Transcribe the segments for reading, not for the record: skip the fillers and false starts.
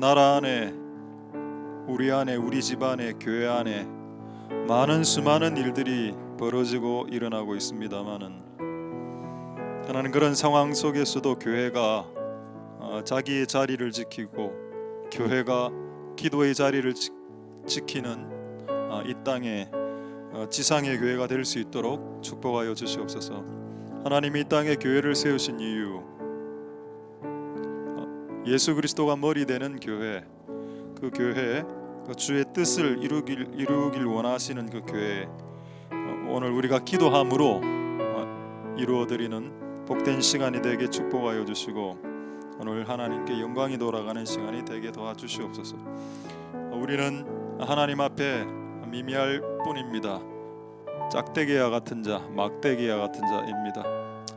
나라 안에, 우리 안에, 우리 집 안에, 교회 안에 많은 수많은 일들이 벌어지고 일어나고 있습니다마는 하나님, 그런 상황 속에서도 교회가 자기의 자리를 지키고 교회가 기도의 자리를 지키는 이 땅에 지상의 교회가 될 수 있도록 축복하여 주시옵소서. 하나님이 이 땅에 교회를 세우신 이유, 예수 그리스도가 머리 되는 교회, 그 교회, 주의 뜻을 이루길 원하시는 그 교회, 오늘 우리가 기도함으로 이루어드리는 복된 시간이 되게 축복하여 주시고 오늘 하나님께 영광이 돌아가는 시간이 되게 도와주시옵소서. 우리는 하나님 앞에 미미할 뿐입니다. 짝대기와 같은 자, 막대기와 같은 자입니다.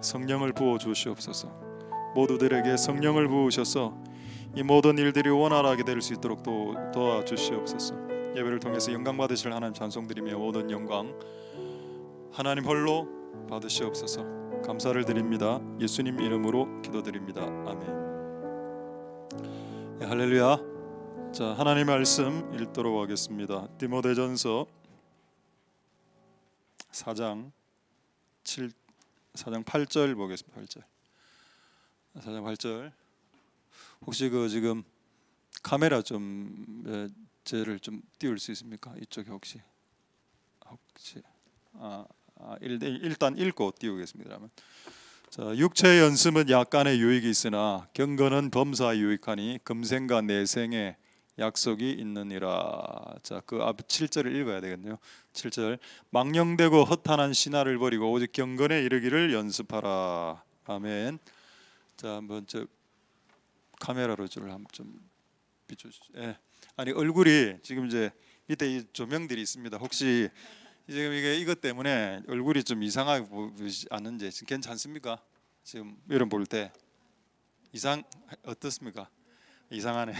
성령을 부어 주시옵소서. 모두들에게 성령을 부으셔서 이 모든 일들이 원활하게 될 수 있도록 도와주시옵소서. 예배를 통해서 영광 받으실 하나님 찬송드리며 모든 영광 하나님 홀로 받으시옵소서. 감사를 드립니다. 예수님 이름으로 기도드립니다. 아멘. 할렐루야. 자, 하나님의 말씀 읽도록 하겠습니다. 디모데전서 4장 8절 보겠습니다. 8절. 4장 8절. 혹시 지금 카메라 쟤를 좀 띄울 수 있습니까? 이쪽에 혹시 일단 읽고 띄우겠습니다. 그러면 자, 육체의 연습은 약간의 유익이 있으나 경건은 범사에 유익하니 금생과 내생에 약속이 있느니라. 자, 그 앞 7절을 읽어야 되겠네요. 7절. 망령되고 허탄한 신화를 버리고 오직 경건에 이르기를 연습하라. 아멘. 자, 한번 카메라로 좀 비춰주시죠. 예. 아니, 얼굴이 지금 이제 밑에 이 조명들이 있습니다. 혹시 지금 이것 때문에 얼굴이 좀 이상하게 보이지 않는지 지금 괜찮습니까? 지금 여러분 볼 때 어떻습니까? 이상하네.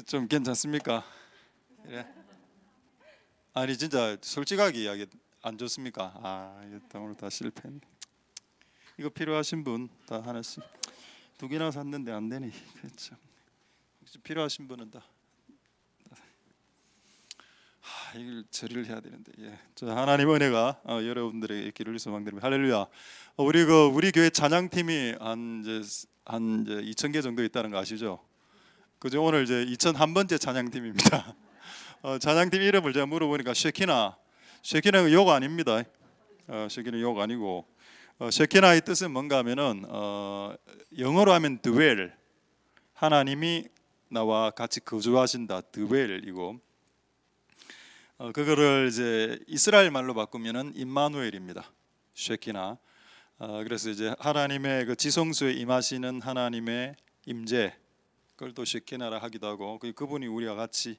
좀 괜찮습니까? 그래? 아니, 진짜 솔직하게 이야기 안 좋습니까? 이거 오늘 다 실패했네. 이거 필요하신 분 다 하나씩. 2개나 샀는데 안 되니. 그렇죠. 혹시 필요하신 분은 다 이걸 처리를 해야 되는데. 예. 하나님 은혜가 여러분들에게 있기를 소망드립니다. 할렐루야. 우리 교회 찬양팀이 한 2,000개 정도 있다는 거 아시죠? 그죠? 오늘 이제 2,001번째 찬양팀입니다. 찬양팀 이름을 제가 물어보니까 쉐키나가 욕 아닙니다. 쉐키나 욕 아니고 쉐키나의 뜻은 뭔가 하면은 영어로 하면 dwell, 하나님이 나와 같이 거주하신다, dwell이고 그거를 이제 이스라엘 말로 바꾸면은 임마누엘입니다. 쉐키나. 그래서 이제 하나님의 그 지성소에 임하시는 하나님의 임재, 그걸 또 쉐키나라 하기도 하고 그분이 우리와 같이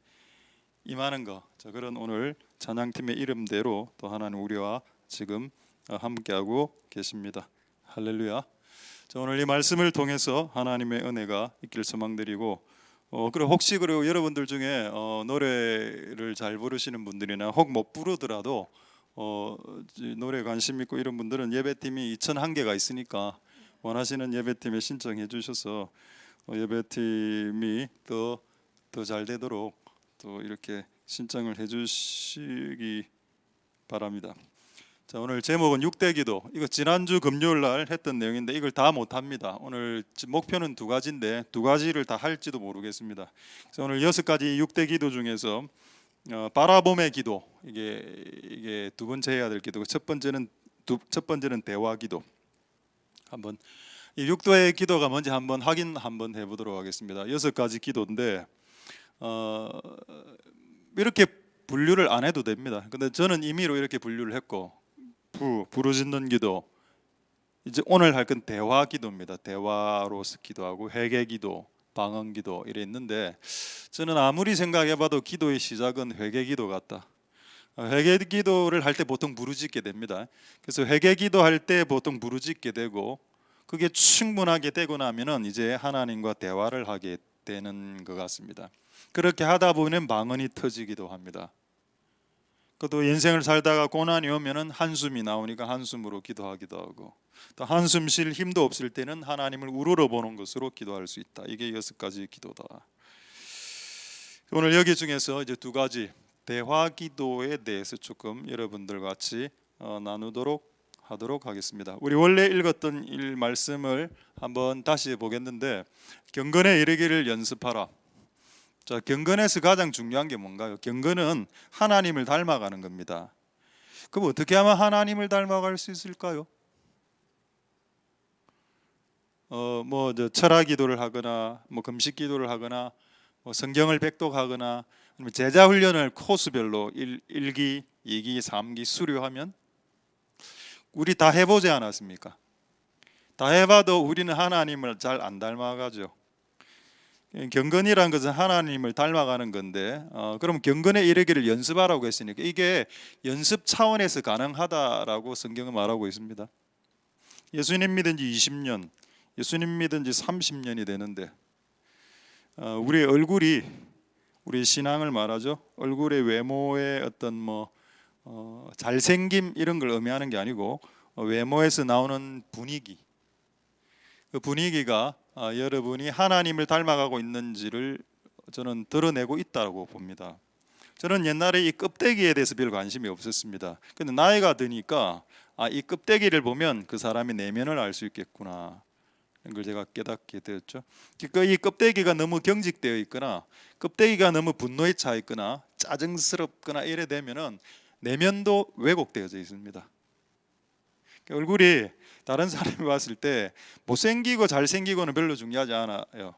임하는 거. 자, 그런 오늘 찬양팀의 이름대로 또 하나님 우리와 지금 함께하고 계십니다. 할렐루야. 자, 오늘 이 말씀을 통해서 하나님의 은혜가 있길 소망드리고 그리고 혹시 여러분들 중에 노래를 잘 부르시는 분들이나 혹 못 부르더라도 노래 관심 있고 이런 분들은 예배팀이 2,001개가 있으니까 원하시는 예배팀에 신청해 주셔서 예배팀이 더 잘 되도록 또 이렇게 신청을 해 주시기 바랍니다. 자, 오늘 제목은 6대 기도. 이거 지난주 금요일 날 했던 내용인데 이걸 다 못합니다. 오늘 목표는 2가지인데 2가지를 다 할지도 모르겠습니다. 그래서 오늘 6가지 6대 기도 중에서 바라봄의 기도, 이게 2번째 해야 될 기도고 첫 번째는 대화 기도. 한번 이 6대의 기도가 뭔지 한번 확인 해보도록 하겠습니다. 6가지 기도인데 이렇게 분류를 안 해도 됩니다. 근데 저는 임의로 이렇게 분류를 했고 부르짖는 기도, 이제 오늘 할 건 대화 기도입니다. 대화로서 기도하고 회개 기도, 방언 기도 이래 있는데 저는 아무리 생각해봐도 기도의 시작은 회개 기도 같다. 회개 기도를 할 때 보통 부르짖게 됩니다. 그래서 회개 기도할 때 보통 부르짖게 되고 그게 충분하게 되고 나면은 이제 하나님과 대화를 하게 되는 것 같습니다. 그렇게 하다 보면 방언이 터지기도 합니다. 그것도 인생을 살다가 고난이 오면은 한숨이 나오니까 한숨으로 기도하기도 하고, 또 한숨 쉴 힘도 없을 때는 하나님을 우러러 보는 것으로 기도할 수 있다. 이게 6가지 기도다. 오늘 여기 중에서 이제 2가지 대화 기도에 대해서 조금 여러분들 같이 나누도록 하도록 하겠습니다. 우리 원래 읽었던 말씀을 한번 다시 보겠는데, 경건에 이르기를 연습하라. 자, 경건에서 가장 중요한 게 뭔가요? 경건은 하나님을 닮아가는 겁니다. 그럼 어떻게 하면 하나님을 닮아갈 수 있을까요? 철학 기도를 하거나, 금식 기도를 하거나, 성경을 백독하거나, 제자 훈련을 코스별로 1기, 2기, 3기 수료하면 우리 다 해보지 않았습니까? 다 해봐도 우리는 하나님을 잘 안 닮아가죠. 경건이란 것은 하나님을 닮아가는 건데, 그럼 경건에 이르기를 연습하라고 했으니까 이게 연습 차원에서 가능하다라고 성경은 말하고 있습니다. 예수님 믿은 지 20년, 예수님 믿은 지 30년이 되는데, 우리 얼굴이 우리 신앙을 말하죠. 얼굴의 외모의 어떤 잘생김 이런 걸 의미하는 게 아니고, 외모에서 나오는 분위기, 그 분위기가 여러분이 하나님을 닮아가고 있는지를 저는 드러내고 있다고 봅니다. 저는 옛날에 이 껍데기에 대해서 별 관심이 없었습니다. 근데 나이가 드니까 이 껍데기를 보면 그 사람의 내면을 알 수 있겠구나, 이런 걸 제가 깨닫게 되었죠. 이 껍데기가 너무 경직되어 있거나, 껍데기가 너무 분노에 차 있거나, 짜증스럽거나 이래 되면은 내면도 왜곡되어져 있습니다. 얼굴이 다른 사람이 봤을 때 못생기고 잘생기고는 별로 중요하지 않아요.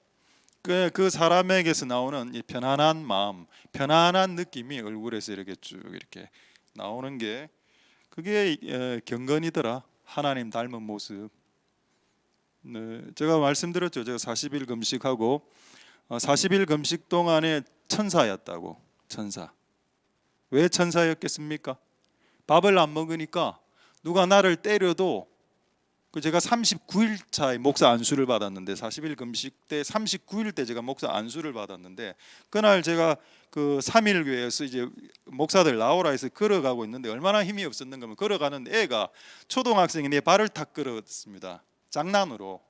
그 사람에게서 나오는 이 편안한 마음, 편안한 느낌이 얼굴에서 이렇게 쭉 이렇게 나오는 게, 그게 경건이더라. 하나님 닮은 모습. 네, 제가 말씀드렸죠. 제가 40일 금식하고 40일 금식 동안에 천사였다고. 천사. 왜 천사였겠습니까? 밥을 안 먹으니까 누가 나를 때려도, 제가 39일 차에 목사 안수를 받았는데, 40일 금식 때 39일 때 제가 목사 안수를 받았는데, 그날 제가 그 3일 교회에서 이제 목사들 나오라 해서 걸어가고 있는데, 얼마나 힘이 없었는가 하면, 걸어가는 애가 초등학생이 내 발을 탁 끌었습니다. 장난으로,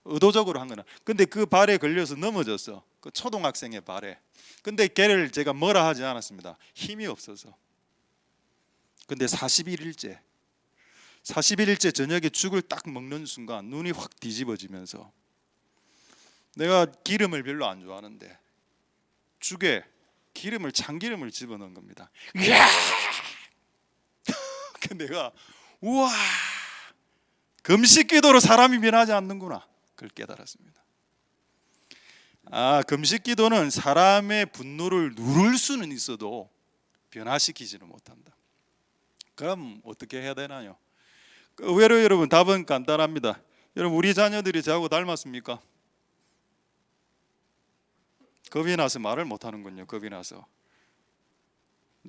의도적으로 한 거는. 근데 그 발에 걸려서 넘어졌어. 그 초등학생의 발에. 근데 걔를 제가 뭐라 하지 않았습니다. 힘이 없어서. 근데 41일째 저녁에 죽을 딱 먹는 순간 눈이 확 뒤집어지면서, 내가 기름을 별로 안 좋아하는데 죽에 참기름을 집어넣은 겁니다. 그 내가 우와, 금식 기도로 사람이 변하지 않는구나, 그걸 깨달았습니다. 금식 기도는 사람의 분노를 누를 수는 있어도 변화시키지는 못한다. 그럼 어떻게 해야 되나요? 의외로 여러분, 답은 간단합니다. 여러분, 우리 자녀들이 저하고 닮았습니까? 겁이 나서 말을 못하는군요. 겁이 나서.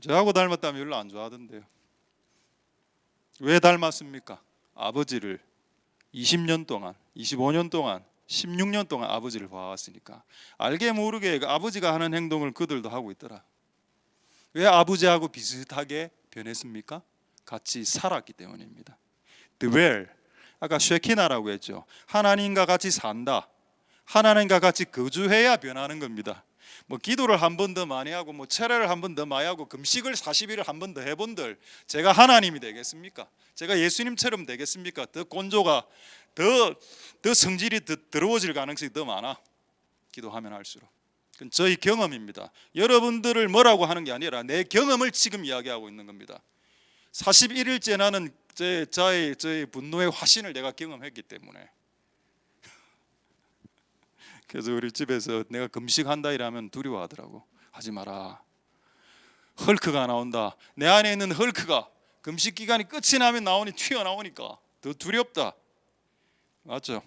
저하고 닮았다면 별로 안 좋아하던데요. 왜 닮았습니까? 아버지를 20년 동안, 25년 동안, 16년 동안 아버지를 봐왔으니까 알게 모르게 아버지가 하는 행동을 그들도 하고 있더라. 왜 아버지하고 비슷하게 변했습니까? 같이 살았기 때문입니다. 드웰, 아까 쉐키나라고 했죠. 하나님과 같이 산다, 하나님과 같이 거주해야 변하는 겁니다. 기도를 한 번 더 많이 하고, 철회를 한 번 더 많이 하고, 금식을 40일을 한 번 더 해본들 제가 하나님이 되겠습니까? 제가 예수님처럼 되겠습니까? 더 곤조가 더 성질이 더 더러워질 가능성이 더 많아, 기도하면 할수록. 그건 저희 경험입니다. 여러분들을 뭐라고 하는 게 아니라 내 경험을 지금 이야기하고 있는 겁니다. 41일째 나는 저의 분노의 화신을 내가 경험했기 때문에. 그래서 우리 집에서 내가 금식한다 이러면 두려워하더라고. 하지 마라, 헐크가 나온다. 내 안에 있는 헐크가 금식 기간이 끝이 나면 튀어나오니까 더 두렵다. 맞죠?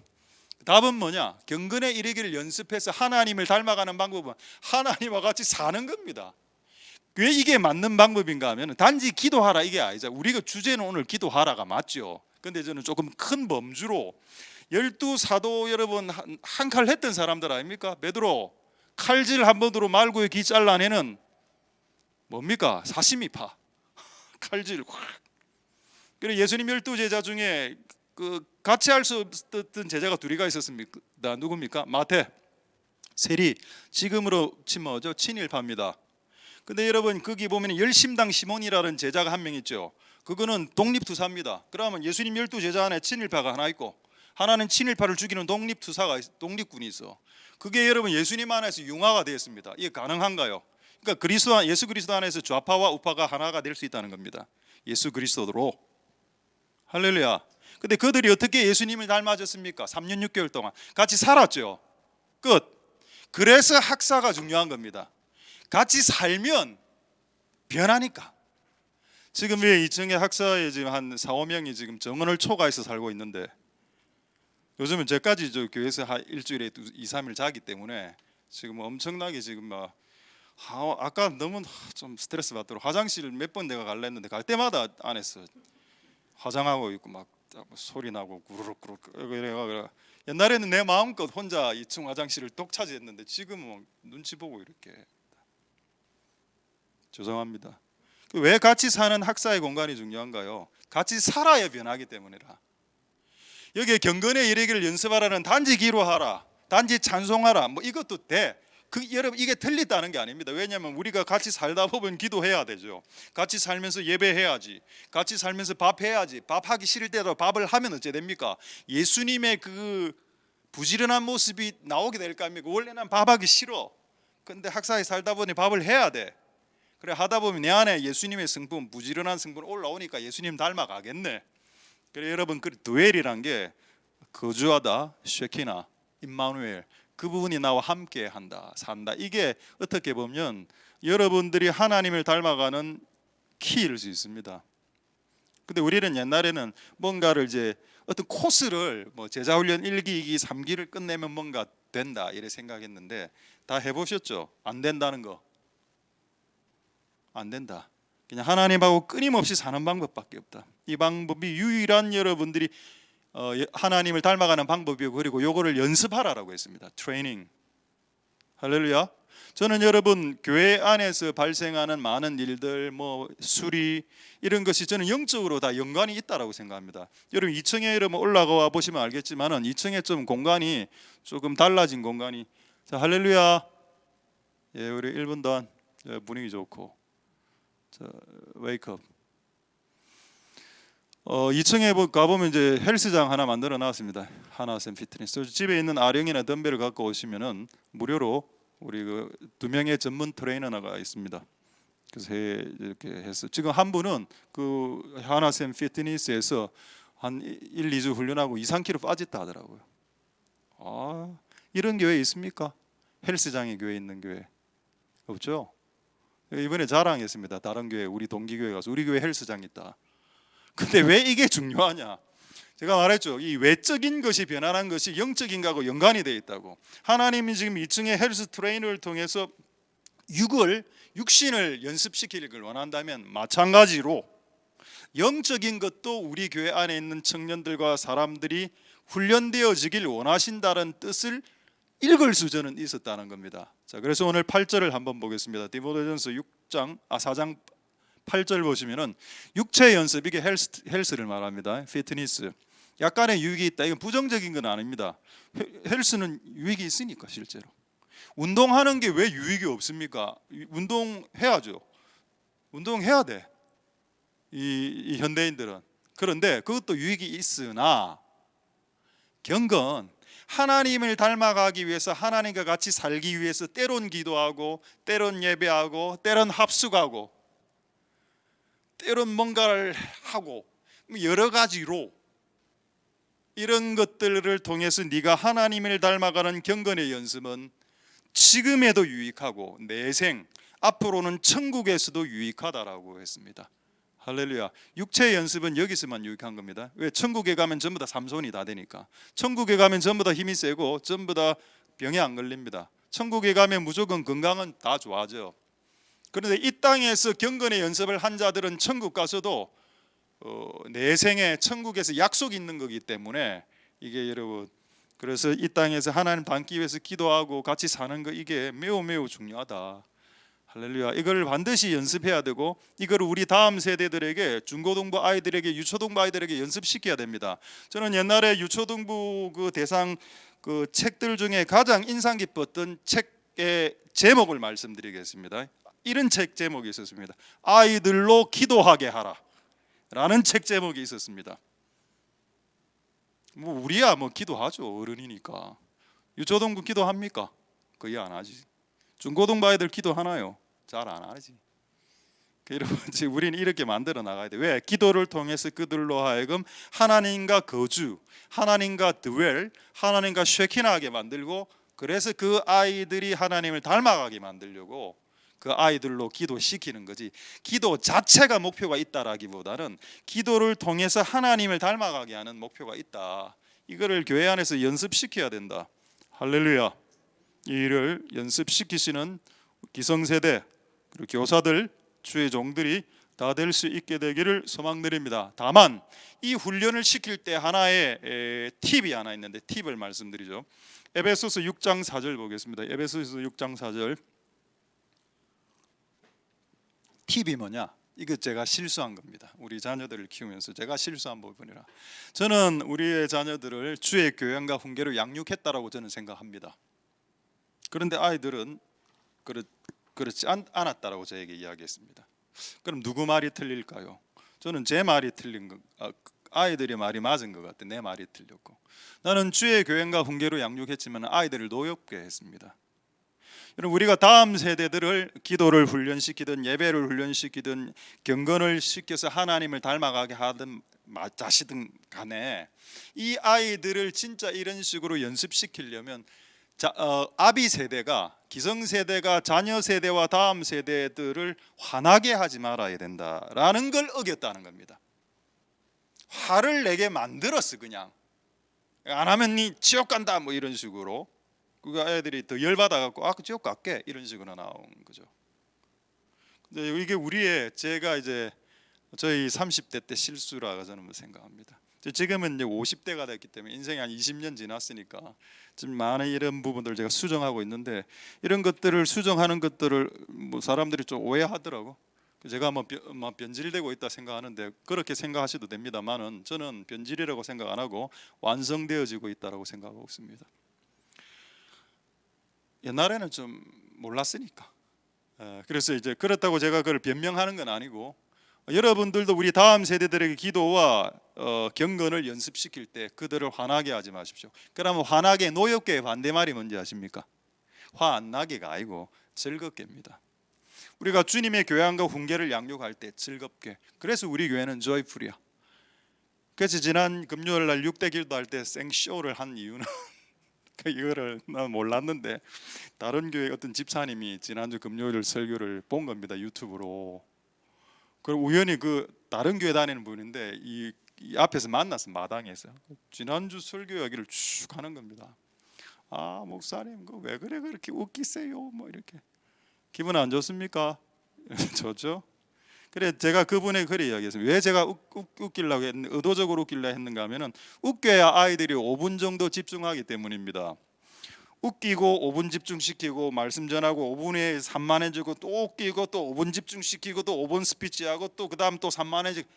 답은 뭐냐? 경건에 이르기를 연습해서 하나님을 닮아가는 방법은 하나님과 같이 사는 겁니다. 왜 이게 맞는 방법인가 하면, 단지 기도하라 이게 아니죠. 우리가 주제는 오늘 기도하라가 맞죠. 근데 저는 조금 큰 범주로 12사도 여러분 한 칼 했던 사람들 아닙니까? 베드로 칼질 한 번으로 말고의 기 잘라내는 뭡니까? 사시미파. 칼질 확. 그리고 예수님 12제자 중에 그 같이 할 수 없었던 제자가 둘이가 있었습니다. 누굽니까? 마태, 세리, 지금으로 치면 뭐죠? 친일파입니다. 근데 여러분 거기 보면 열심당 시몬이라는 제자가 한 명 있죠. 그거는 독립투사입니다. 그러면 예수님 12제자 안에 친일파가 하나 있고, 하나는 친일파를 죽이는 독립군이 있어. 그게 여러분 예수님 안에서 융화가 되었습니다. 이게 가능한가요? 그러니까 예수 그리스도 안에서 좌파와 우파가 하나가 될 수 있다는 겁니다. 예수 그리스도로. 할렐루야. 근데 그들이 어떻게 예수님을 닮아졌습니까? 3년 6개월 동안 같이 살았죠. 끝. 그래서 학사가 중요한 겁니다. 같이 살면 변하니까. 지금 왜 2층에 학사에 지금 한 4, 5명이 지금 정원을 초과해서 살고 있는데, 요즘은 저까지 저 교회에서 일주일에 2, 3일 자기 때문에 지금 엄청나게 지금 막 아까 너무 좀 스트레스 받도록 화장실 몇 번 내가 갈라 했는데 갈 때마다 안에서 화장하고 있고 막 소리 나고 구르륵구르륵 이래가. 옛날에는 내 마음껏 혼자 2층 화장실을 독차지했는데 지금은 눈치 보고 이렇게. 죄송합니다. 왜 같이 사는 학사의 공간이 중요한가요? 같이 살아야 변하기 때문이라. 여기에 경건의 이르기를 연습하라는 단지 기도하라, 단지 찬송하라, 뭐 이것도 돼. 여러분 이게 틀리다는 게 아닙니다. 왜냐하면 우리가 같이 살다 보면 기도해야 되죠. 같이 살면서 예배해야지. 같이 살면서 밥해야지. 밥하기 싫을 때도 밥을 하면 어째 됩니까? 예수님의 그 부지런한 모습이 나오게 될 거 아닙니까? 원래는 밥하기 싫어. 근데 학사에 살다 보니 밥을 해야 돼. 그래 하다 보면 내 안에 예수님의 성품, 부지런한 성분 올라오니까 예수님 닮아가겠네. 그래 여러분 그 드웰이란 게 거주하다, 쉐키나, 임마누엘, 그 부분이 나와 함께 한다, 산다. 이게 어떻게 보면 여러분들이 하나님을 닮아가는 키일 수 있습니다. 근데 우리는 옛날에는 뭔가를 이제 어떤 코스를 뭐 제자훈련 1기, 2기, 3기를 끝내면 뭔가 된다 이래 생각했는데 다 해보셨죠? 안 된다는 거. 안 된다. 그냥 하나님하고 끊임없이 사는 방법밖에 없다. 이 방법이 유일한 여러분들이 하나님을 닮아가는 방법이고, 그리고 요거를 연습하라라고 했습니다. 트레이닝. 할렐루야. 저는 여러분 교회 안에서 발생하는 많은 일들, 뭐 수리 이런 것이 저는 영적으로 다 연관이 있다라고 생각합니다. 여러분 2층에 여러분 올라가 보시면 알겠지만은 2층에 좀 공간이 조금 달라진 공간이. 자, 할렐루야. 예, 우리 1분 동안 분위기 좋고. 자, 웨이크업. 2층에 가보면 이제 헬스장 하나 만들어 놨습니다. 하나쌤 피트니스. 집에 있는 아령이나 덤벨을 갖고 오시면은 무료로 우리 그 2명의 전문 트레이너가 있습니다. 그래서 이렇게 해서 지금 한 분은 그 하나쌤 피트니스에서 한 1, 2주 훈련하고 2, 3kg 빠졌다 하더라고요. 이런 교회 있습니까? 헬스장에 교회 있는 교회 없죠? 이번에 자랑했습니다. 다른 교회, 우리 동기교회 가서 우리 교회 헬스장 있다. 근데 왜 이게 중요하냐? 제가 말했죠. 이 외적인 것이 변화한 것이 영적인 것하고 연관이 되어 있다고. 하나님이 지금 2층의 헬스 트레이너를 통해서 육신을 연습시키기를 원한다면 마찬가지로 영적인 것도 우리 교회 안에 있는 청년들과 사람들이 훈련되어지길 원하신다는 뜻을 읽을 수 저는 있었다는 겁니다. 자, 그래서 오늘 8절을 한번 보겠습니다. 디모데전서 4장 8절 보시면은 육체 연습, 이게 헬스를 말합니다. 피트니스. 약간의 유익이 있다. 이건 부정적인 건 아닙니다. 헬스는 유익이 있으니까 실제로. 운동하는 게 왜 유익이 없습니까? 운동해야죠. 운동해야 돼. 이 현대인들은. 그런데 그것도 유익이 있으나 경건 하나님을 닮아가기 위해서, 하나님과 같이 살기 위해서 때론 기도하고, 때론 예배하고, 때론 합숙하고, 때론 뭔가를 하고, 여러 가지로 이런 것들을 통해서 네가 하나님을 닮아가는 경건의 연습은 지금에도 유익하고 내생, 앞으로는 천국에서도 유익하다라고 했습니다. 할렐루야. 육체의 연습은 여기서만 유익한 겁니다. 왜? 천국에 가면 전부 다 삼손이 다 되니까. 천국에 가면 전부 다 힘이 세고 전부 다 병에 안 걸립니다. 천국에 가면 무조건 건강은 다 좋아져. 그런데 이 땅에서 경건의 연습을 한 자들은 천국 가서도 내생에 천국에서 약속이 있는 거기 때문에 이게 여러분, 그래서 이 땅에서 하나님 닮기 위해서 기도하고 같이 사는 거, 이게 매우 매우 중요하다. 할렐루야. 이걸 반드시 연습해야 되고 이걸 우리 다음 세대들에게, 중고등부 아이들에게, 유초등부 아이들에게 연습시켜야 됩니다. 저는 옛날에 유초등부 그 대상 그 책들 중에 가장 인상 깊었던 책의 제목을 말씀드리겠습니다. 이런 책 제목이 있었습니다. 아이들로 기도하게 하라 라는 책 제목이 있었습니다. 뭐 우리야 뭐 기도하죠. 어른이니까. 유초등부 기도합니까? 거의 안 하지. 중고등부 아이들 기도하나요? 잘 안 하지. 여러분, 우리는 이렇게 만들어 나가야 돼. 왜? 기도를 통해서 그들로 하여금 하나님과 거주, 하나님과 드웰, 하나님과 쉐키나하게 만들고, 그래서 그 아이들이 하나님을 닮아가게 만들려고 그 아이들로 기도시키는 거지. 기도 자체가 목표가 있다라기보다는 기도를 통해서 하나님을 닮아가게 하는 목표가 있다. 이거를 교회 안에서 연습시켜야 된다. 할렐루야. 이 일을 연습시키시는 기성세대 그리고 교사들, 주의 종들이 다 될 수 있게 되기를 소망드립니다. 다만 이 훈련을 시킬 때 하나의 팁이 하나 있는데, 팁을 말씀드리죠. 에베소서 6장 4절 보겠습니다. 에베소서 6장 4절. 팁이 뭐냐? 이거 제가 실수한 겁니다. 우리 자녀들을 키우면서 제가 실수한 부분이라. 저는 우리의 자녀들을 주의 교양과 훈계로 양육했다라고 저는 생각합니다. 그런데 아이들은 그렇지 않았다라고 저에게 이야기했습니다. 그럼 누구 말이 틀릴까요? 저는 제 말이 틀린 거, 아이들의 말이 맞은 것 같아. 내 말이 틀렸고. 나는 주의 교양과 훈계로 양육했지만 아이들을 노엽게 했습니다. 여러분, 우리가 다음 세대들을 기도를 훈련시키든 예배를 훈련시키든 경건을 시켜서 하나님을 닮아가게 하든 자시든 간에 이 아이들을 진짜 이런 식으로 연습시키려면 아비 세대가, 기성 세대가 자녀 세대와 다음 세대들을 화나게 하지 말아야 된다라는 걸 어겼다는 겁니다. 화를 내게 만들었어. 그냥 안 하면 니 지옥 간다 뭐 이런 식으로. 그 애들이 더 열받아 갖고 그 지옥 갈게 이런 식으로 나온 거죠. 근데 이게 제가 이제 저희 30대 때 실수라고 저는 생각합니다. 지금은 이제 50대가 됐기 때문에 인생이 한 20년 지났으니까 좀 많은 이런 부분들 제가 수정하고 있는데, 이런 것들을 수정하는 것들을 뭐 사람들이 좀 오해하더라고. 제가 뭐 변질되고 있다 생각하는데 그렇게 생각하셔도 됩니다만은 저는 변질이라고 생각 안 하고 완성되어지고 있다라고 생각하고 있습니다. 옛날에는 좀 몰랐으니까. 그래서 이제 그렇다고 제가 그걸 변명하는 건 아니고, 여러분들도 우리 다음 세대들에게 기도와 경건을 연습시킬 때 그들을 화나게 하지 마십시오. 그러면 화나게, 노엽게 반대말이 뭔지 아십니까? 화 안 나게가 아니고 즐겁게입니다. 우리가 주님의 교양과 훈계를 양육할 때 즐겁게. 그래서 우리 교회는 조이풀이야. 그래서 지난 금요일 날 6대 기도할 때 생쇼를 한 이유는 이거를 난 몰랐는데 다른 교회 어떤 집사님이 지난주 금요일 설교를 본 겁니다. 유튜브로. 그리고 우연히 그 다른 교회 다니는 분인데 이 앞에서 만났어. 마당에서 지난주 설교 이야기를 쭉 하는 겁니다. 아, 목사님 그 왜 그래 그렇게 웃기세요 뭐 이렇게. 기분 안 좋습니까? 좋죠. 그래 제가 그분의 글에 이야기했습니다. 왜 제가 웃기려고 의도적으로 웃기려 했는가 하면은 웃겨야 아이들이 5분 정도 집중하기 때문입니다. 웃기고 5분 집중시키고 말씀 전하고 5분에 산만해지고 또 웃기고 또 5분 집중시키고 또 5분 스피치하고 또 그다음 또 산만해지고,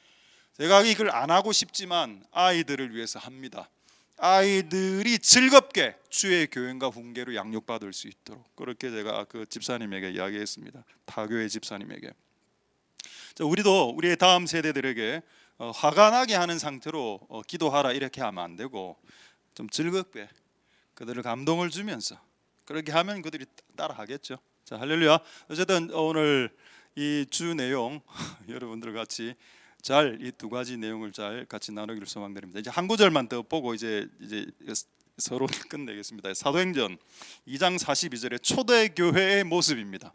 제가 이걸 안 하고 싶지만 아이들을 위해서 합니다. 아이들이 즐겁게 주의 교훈과 훈계로 양육받을 수 있도록 그렇게 제가 그 집사님에게 이야기했습니다. 타교의 집사님에게. 우리도 우리의 다음 세대들에게 화가 나게 하는 상태로 기도하라 이렇게 하면 안 되고 좀 즐겁게 그들을 감동을 주면서 그렇게 하면 그들이 따라 하겠죠. 자, 할렐루야. 어쨌든 오늘 이 주 내용 여러분들 같이 잘 이 두 가지 내용을 잘 같이 나누기를 소망드립니다. 이제 한 구절만 더 보고 이제 서로 끝내겠습니다. 사도행전 2장 42절에 초대교회의 모습입니다.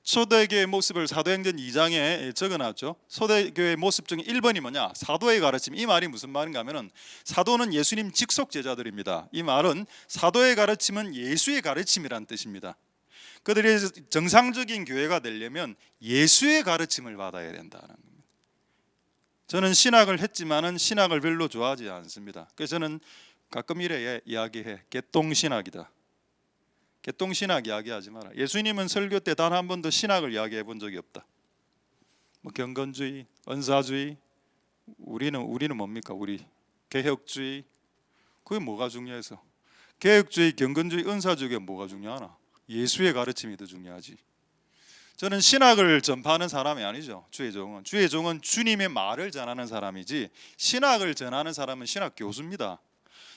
초대교회의 모습을 사도행전 2장에 적어놨죠. 초대교회의 모습 중에 1번이 뭐냐? 사도의 가르침. 이 말이 무슨 말인가 하면은 사도는 예수님 직속 제자들입니다. 이 말은 사도의 가르침은 예수의 가르침이란 뜻입니다. 그들이 정상적인 교회가 되려면 예수의 가르침을 받아야 된다는 겁니다. 저는 신학을 했지만은 신학을 별로 좋아하지 않습니다. 그래서 저는 가끔 이래 이야기해. 개똥신학이다. 개똥신학 이야기하지 마라. 예수님은 설교 때 단 한 번도 신학을 이야기해 본 적이 없다. 뭐 경건주의, 은사주의, 우리는 뭡니까? 우리 개혁주의. 그게 뭐가 중요해서? 개혁주의, 경건주의, 은사주의가 뭐가 중요하나? 예수의 가르침이 더 중요하지. 저는 신학을 전파하는 사람이 아니죠. 주의 종은 주님의 말을 전하는 사람이지, 신학을 전하는 사람은 신학 교수입니다.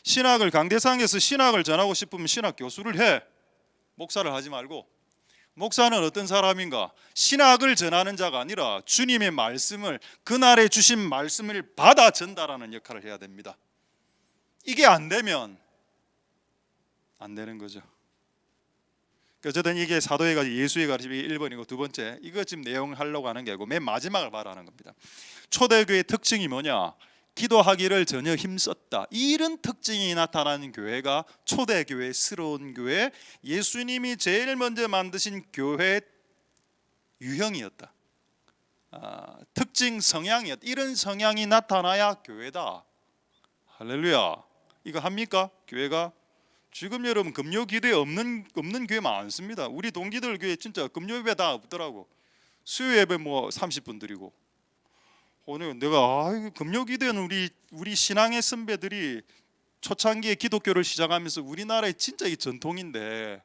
신학을 강대상에서 신학을 전하고 싶으면 신학 교수를 해. 목사를 하지 말고. 목사는 어떤 사람인가? 신학을 전하는 자가 아니라 주님의 말씀을, 그날에 주신 말씀을 받아 전달하는 역할을 해야 됩니다. 이게 안 되면 안 되는 거죠. 어쨌든 이게 사도의 가르침, 예수의 가르침이 1번이고, 두 번째, 이거 지금 내용을 하려고 하는 게 아니고 맨 마지막을 말하는 겁니다. 초대교회의 특징이 뭐냐? 기도하기를 전혀 힘썼다. 이런 특징이 나타나는 교회가 초대교회스러운 교회, 예수님이 제일 먼저 만드신 교회 유형이었다. 특징 성향이었다. 이런 성향이 나타나야 교회다. 할렐루야. 이거 합니까? 교회가? 지금 여러분 금요기도에 없는 교회 많습니다. 우리 동기들 교회 진짜 금요예배 다 없더라고. 수요예배 뭐 30분 드리고. 오늘 내가 금요기도에는 우리 신앙의 선배들이 초창기에 기독교를 시작하면서 우리나라의 진짜 이 전통인데,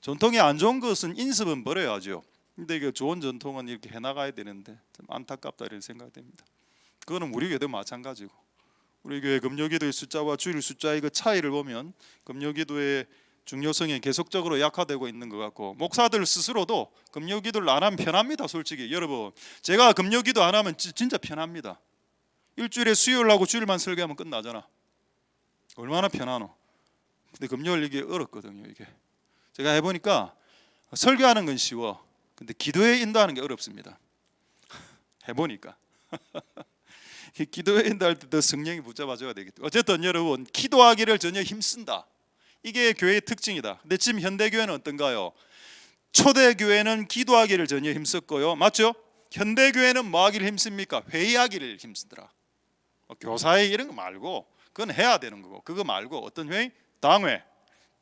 전통이 안 좋은 것은 인습은 버려야죠. 근데 이게 좋은 전통은 이렇게 해나가야 되는데 좀 안타깝다 이런 생각이 됩니다. 그거는 우리 교회도 마찬가지고, 우리 교회 금요기도의 숫자와 주일 숫자의 그 차이를 보면 금요기도의 중요성이 계속적으로 약화되고 있는 것 같고, 목사들 스스로도 금요기도를 안 하면 편합니다. 솔직히 여러분, 제가 금요기도 안 하면 진짜 편합니다. 일주일에 수요일하고 주일만 설교하면 끝나잖아. 얼마나 편하노. 근데 금요일 이게 어렵거든요. 이게 제가 해보니까 설교하는 건 쉬워. 근데 기도에 인도하는 게 어렵습니다. 해보니까 기도에 인도할 때 더 성령이 붙잡아줘야 되겠죠. 어쨌든 여러분, 기도하기를 전혀 힘쓴다. 이게 교회의 특징이다. 근데 지금 현대교회는 어떤가요? 초대교회는 기도하기를 전혀 힘썼고요. 맞죠? 현대교회는 뭐 하기를 힘씁니까? 회의하기를 힘쓰더라. 교사회 이런 거 말고, 그건 해야 되는 거고, 그거 말고 어떤 회의? 당회,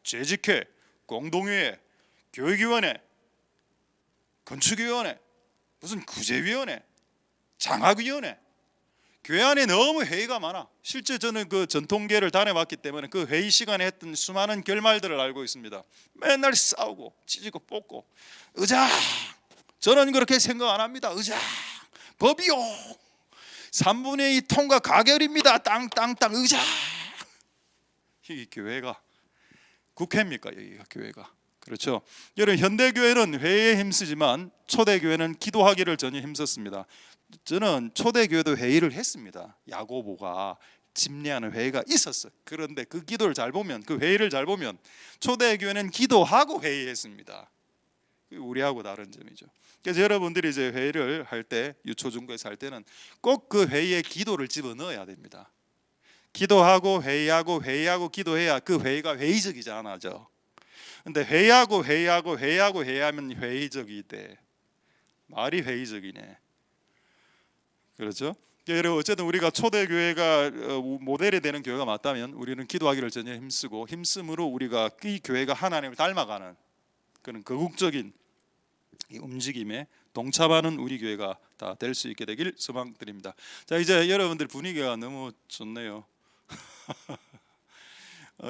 재직회, 공동회의, 교육위원회, 건축위원회, 무슨 구제위원회, 장학위원회. 교회 안에 너무 회의가 많아. 실제 저는 그 전통계를 다녀왔기 때문에 그 회의 시간에 했던 수많은 결말들을 알고 있습니다. 맨날 싸우고 찢고 뽑고. 의장, 저는 그렇게 생각 안 합니다. 의장, 법이요, 3분의 2 통과 가결입니다. 땅땅땅. 의장. 이 교회가 국회입니까? 여기가 교회가. 그렇죠. 여러분, 현대교회는 회의에 힘쓰지만 초대교회는 기도하기를 전혀 힘썼습니다. 저는 초대교회도 회의를 했습니다. 야고보가 집례하는 회의가 있었어요. 그런데 그 기도를 잘 보면, 그 회의를 잘 보면 초대교회는 기도하고 회의했습니다. 우리하고 다른 점이죠. 그래서 여러분들이 이제 회의를 할 때, 유초중고에서 할 때는 꼭 그 회의에 기도를 집어넣어야 됩니다. 기도하고 회의하고 기도해야 그 회의가 회의적이지 않아져. 근데 회의하면 회의적이 돼. 말이 회의적이네. 그렇죠? 여러분, 어쨌든 우리가 초대교회가 모델이 되는 교회가 맞다면 우리는 기도하기를 전혀 힘쓰고, 힘쓰므로 우리가 이 교회가 하나님을 닮아가는 그런 거국적인 이 움직임에 동참하는 우리 교회가 다 될 수 있게 되길 소망드립니다. 자, 이제 여러분들 분위기가 너무 좋네요.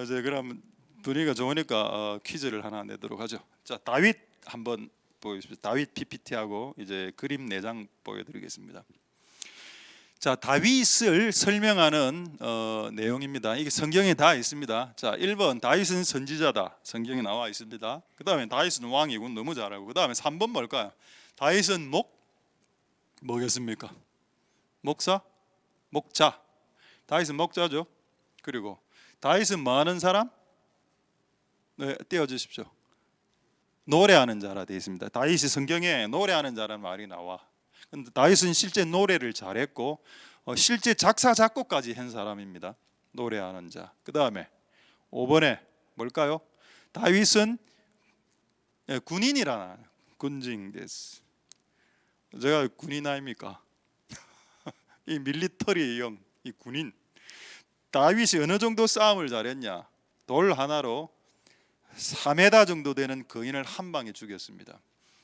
이제 그럼 분위기가 좋으니까 퀴즈를 하나 내도록 하죠. 자, 다윗 한번 보여주십시오. 다윗 PPT하고 이제 그림 4장 보여드리겠습니다. 자, 다윗을 설명하는 내용입니다. 이게 성경에 다 있습니다. 자, 1번 다윗은 선지자다. 성경에 나와 있습니다. 그 다음에 다윗은 왕이군. 너무 잘 알고. 그 다음에 3번 뭘까요? 다윗은 뭐겠습니까? 목사? 목자. 다윗은 목자죠. 그리고 다윗은 뭐 하는 사람? 네, 띄워주십시오. 노래하는 자라 되어 있습니다. 다윗이 성경에 노래하는 자라는 말이 나와. 근데 다윗은 실제 노래를 잘했고 실제 작사 작곡까지 한 사람입니다. 노래하는 자. 그 다음에 5번에 뭘까요? 다윗은 군인이라는 군징 데스. 제가 군인 아닙니까? 이 밀리터리형, 이 군인. 다윗이 어느 정도 싸움을 잘했냐? 돌 하나로 4m 정도 되는 거인을 한 방에 죽였습니다.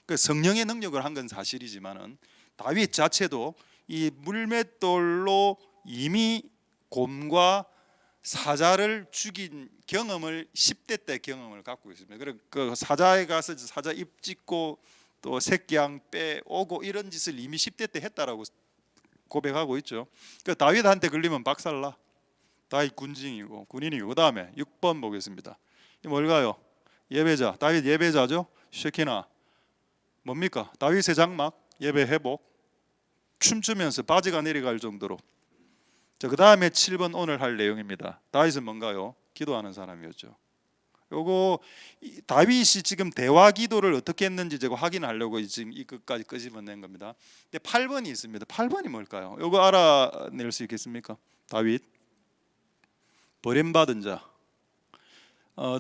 그 성령의 능력을 한 건 사실이지만은 다윗 자체도 이 물맷돌로 이미 곰과 사자를 죽인 경험을 10대 때 경험을 갖고 있습니다. 그리고 그 사자에 가서 사자 입 찢고 또 새끼양 빼오고 이런 짓을 이미 10대 때 했다라고 고백하고 있죠. 그 다윗한테 걸리면 박살나. 다윗 군중이고 군인이고. 그 다음에 6번 보겠습니다. 이 뭘까요? 예배자. 다윗 예배자죠. 쉐키나 뭡니까? 다윗의 장막 예배 회복. 춤추면서 바지가 내려갈 정도로. 자, 그 다음에 7번 오늘 할 내용입니다. 다윗은 뭔가요? 기도하는 사람이었죠. 요거 다윗이 지금 대화 기도를 어떻게 했는지 제가 확인하려고 지금 이것까지 끄집어낸 겁니다. 근데 8번이 있습니다. 8번이 뭘까요? 요거 알아낼 수 있겠습니까? 다윗 버림받은 자.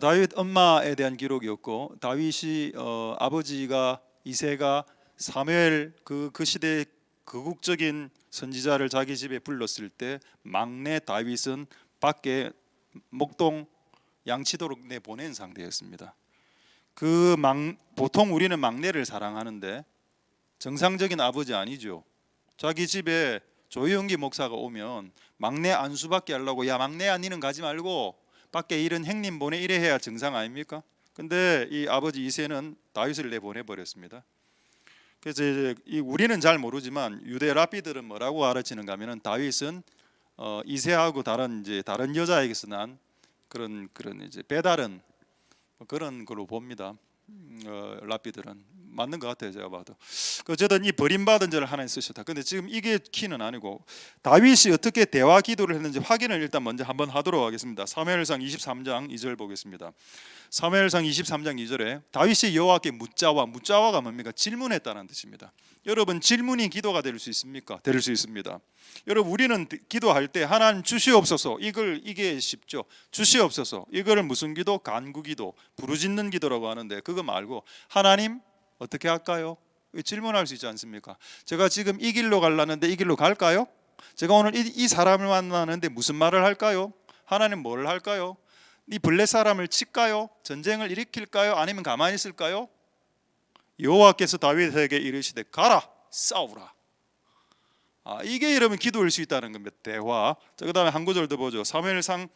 다윗 엄마에 대한 기록이었고 다윗이 아버지가 이새가 사무엘 그 시대 거국적인 선지자를 자기 집에 불렀을 때 막내 다윗은 밖에 목동 양치도로 내보낸 상태였습니다. 보통 우리는 막내를 사랑하는데 정상적인 아버지 아니죠. 자기 집에 조영기 목사가 오면 막내 안수받게 하려고 야 막내야 니는 가지 말고 밖에 이런 행님 보내 이래 해야 정상 아닙니까? 근데 이 아버지 이새는 다윗을 내보내 버렸습니다. 그래서 이제 우리는 잘 모르지만 유대 랍비들은 뭐라고 알아치는가 하면은 다윗은 이새하고 다른 여자에게서 난 그런 이제 배다른 그런 걸로 봅니다. 랍비들은 맞는 것 같아요. 제가 봐도. 어쨌든 이 버림받은 자를 하나님 쓰셨다. 근데 지금 이게 키는 아니고 다윗이 어떻게 대화 기도를 했는지 확인을 일단 먼저 한번 하도록 하겠습니다. 사무엘상 23장 2절 보겠습니다. 사무엘상 23장 2절에 다윗이 여호와께 묻자와가 뭡니까? 질문했다는 뜻입니다. 여러분 질문이 기도가 될 수 있습니까? 될 수 있습니다. 여러분 우리는 기도할 때 하나님 주시옵소서 이게 쉽죠. 주시옵소서 이거를 무슨 기도? 간구기도, 부르짖는 기도라고 하는데 그거 말고 하나님 어떻게 할까요? 질문할 수 있지 않습니까? 제가 지금 이 길로 가려는데 이 길로 갈까요? 제가 오늘 이 사람을 만나는데 무슨 말을 할까요? 하나님 뭘 할까요? 이 블레 사람을 칠까요? 전쟁을 일으킬까요? 아니면 가만히 있을까요? 여호와께서 다윗에게 이르시되 가라 싸우라. 이게 여러분 기도일 수 있다는 겁니다. 대화. 자, 그다음에 한 구절 더 보죠. 사무엘상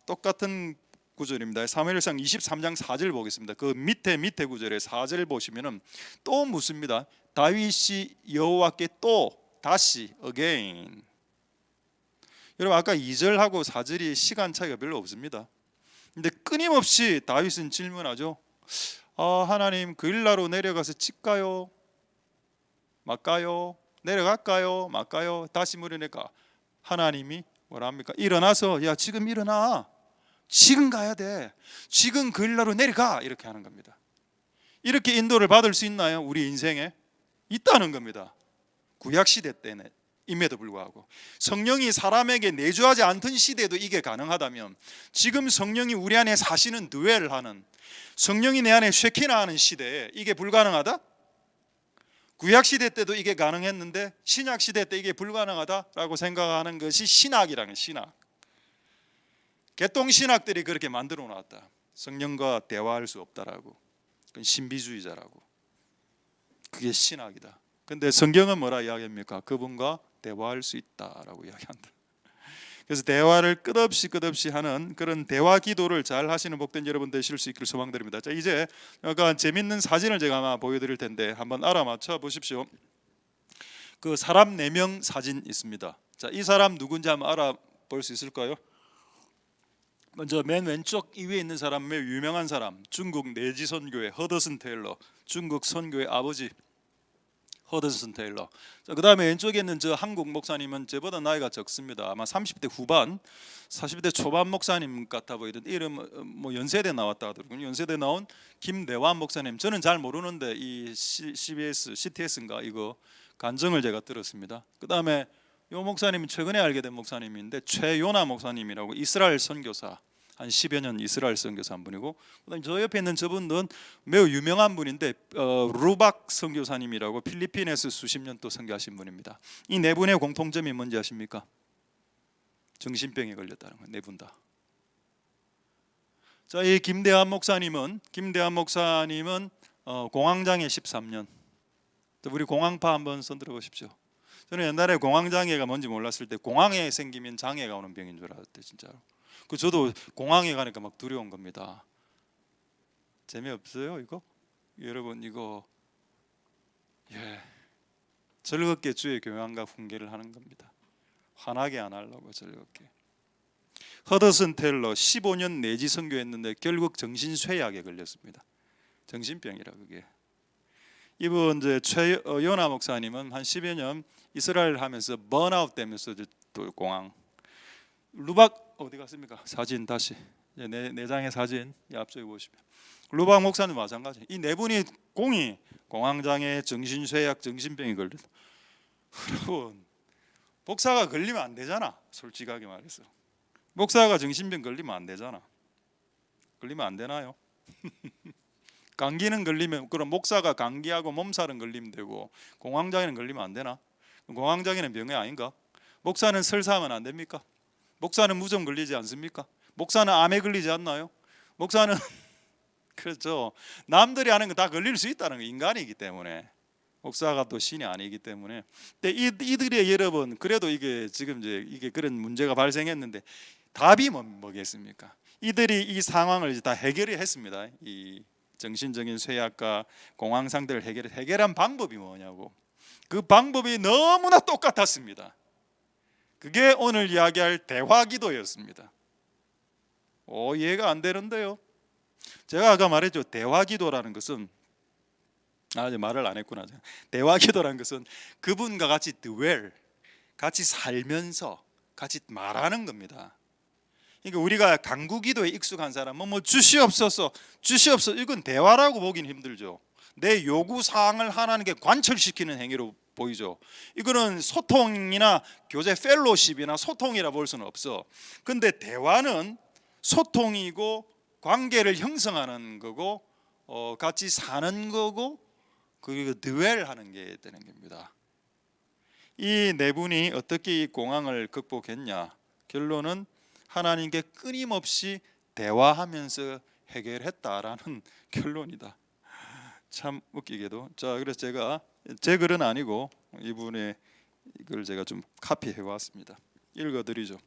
똑같은 구절입니다. 사무엘상 23장 4절 보겠습니다. 그 밑에 구절에 4절 보시면은 또 묻습니다. 다윗이 여호와께 또 다시 again. 여러분 아까 2절하고 4절이 시간 차이가 별로 없습니다. 근데 끊임없이 다윗은 질문하죠. 하나님 그 일라로 내려가서 칠까요? 말까요? 내려갈까요? 말까요? 다시 물으니까 하나님이 뭐라 합니까? 일어나서 야 지금 일어나. 지금 가야 돼. 지금 그 일라로 내려가. 이렇게 하는 겁니다. 이렇게 인도를 받을 수 있나요? 우리 인생에? 있다는 겁니다. 구약시대 때는 임에도 불구하고 성령이 사람에게 내주하지 않던 시대에도 이게 가능하다면 지금 성령이 우리 안에 사시는 드웰하는 성령이 내 안에 쉐키나하는 시대에 이게 불가능하다? 구약시대 때도 이게 가능했는데 신약시대 때 이게 불가능하다라고 생각하는 것이 신학이라는 신학. 개똥신학들이 그렇게 만들어 놨다. 성령과 대화할 수 없다라고. 그건 신비주의자라고. 그게 신학이다. 근데 성경은 뭐라 이야기합니까? 그분과 대화할 수 있다라고 이야기한다. 그래서 대화를 끝없이 하는 그런 대화 기도를 잘 하시는 복된 여러분 되실 수 있기를 소망드립니다. 자, 이제 약간 재밌는 사진을 제가 아마 보여드릴 텐데 한번 알아맞혀 보십시오. 그 사람 4명 사진 있습니다. 자, 이 사람 누군지 한번 알아볼 수 있을까요? 먼저 맨 왼쪽 이 위에 있는 사람 매우 유명한 사람, 중국 내지 선교회 허더슨 테일러, 중국 선교의 아버지 허더슨 테일러. 자, 그다음에 왼쪽에 있는 저 한국 목사님은 저보다 나이가 적습니다. 아마 30대 후반, 40대 초반 목사님 같아 보이던데 이름 뭐 연세대 나왔다 하더라고요. 연세대 나온 김대환 목사님. 저는 잘 모르는데 이 CTS인가 이거 간증을 제가 들었습니다. 그다음에 요 목사님은 최근에 알게 된 목사님인데 최요나 목사님이라고 이스라엘 선교사 한 10여 년 이스라엘 선교사 한 분이고 그다음에 저 옆에 있는 저분은 매우 유명한 분인데 루박 선교사님이라고 필리핀에서 수십 년 또 선교하신 분입니다. 이 네 분의 공통점이 뭔지 아십니까? 정신병에 걸렸다는 거예요. 네 분 다. 자, 이 김대한 목사님은 공황장애 13년. 우리 공황파 한번 손들어 보십시오. 저는 옛날에 공황장애가 뭔지 몰랐을 때 공황에 생기면 장애가 오는 병인 줄 알았대, 진짜로. 저도 공황에 가니까 막 두려운 겁니다. 재미없어요 이거? 여러분 이거 즐겁게 주의 교양과 훈계를 하는 겁니다. 화나게 안 하려고 즐겁게. 허더슨 텔러 15년 내지 선교했는데 결국 정신쇠약에 걸렸습니다. 정신병이라 그게. 이분 이제 최연아 목사님은 한 10여 년 이스라엘 하면서 번아웃 되면서 또 공황. 루박 어디 갔습니까? 사진 다시 네 장의 사진 앞쪽에 보시면 루박 목사님 마찬가지. 이 네 분이 공황장애, 정신쇠약, 정신병이 걸렸다. 여러분 목사가 걸리면 안 되잖아. 솔직하게 말해서 목사가 정신병 걸리면 안 되잖아. 걸리면 안 되나요? 감기는 걸리면 그럼 목사가 감기하고 몸살은 걸리면 되고 공황장애는 걸리면 안 되나? 공황장애는 병이 아닌가? 목사는 설사하면 안 됩니까? 목사는 무좀 걸리지 않습니까? 목사는 암에 걸리지 않나요? 목사는 그렇죠. 남들이 하는 거 다 걸릴 수 있다는 거 인간이기 때문에 목사가 또 신이 아니기 때문에. 근데 이들의 여러분 그래도 이게 지금 이게 그런 문제가 발생했는데 답이 뭐겠습니까? 이들이 이 상황을 다 해결했습니다. 이 정신적인 쇠약과 공황 상태를 해결한 방법이 뭐냐고. 그 방법이 너무나 똑같았습니다. 그게 오늘 이야기할 대화기도였습니다. 이해가 안 되는데요. 제가 아까 말했죠. 대화기도라는 것은 아직 말을 안 했구나. 대화기도라는 것은 그분과 같이 dwell, 같이 살면서 같이 말하는 겁니다. 그러니까 우리가 간구기도에 익숙한 사람은 뭐 주시옵소서 이건 대화라고 보기는 힘들죠. 내 요구 사항을 하나님께 관철시키는 행위로 보이죠. 이거는 소통이나 교제 펠로십이나 소통이라 볼 수는 없어. 근데 대화는 소통이고 관계를 형성하는 거고 같이 사는 거고 그리고 드웰하는 게 되는 겁니다. 이 네 분이 어떻게 이 공황을 극복했냐? 결론은 하나님께 끊임없이 대화하면서 해결했다라는 결론이다. 참 웃기게도. 자, 그래서 제가 제 글은 아니고 이분의 글 제가 좀 카피해 왔습니다. 읽어드리죠.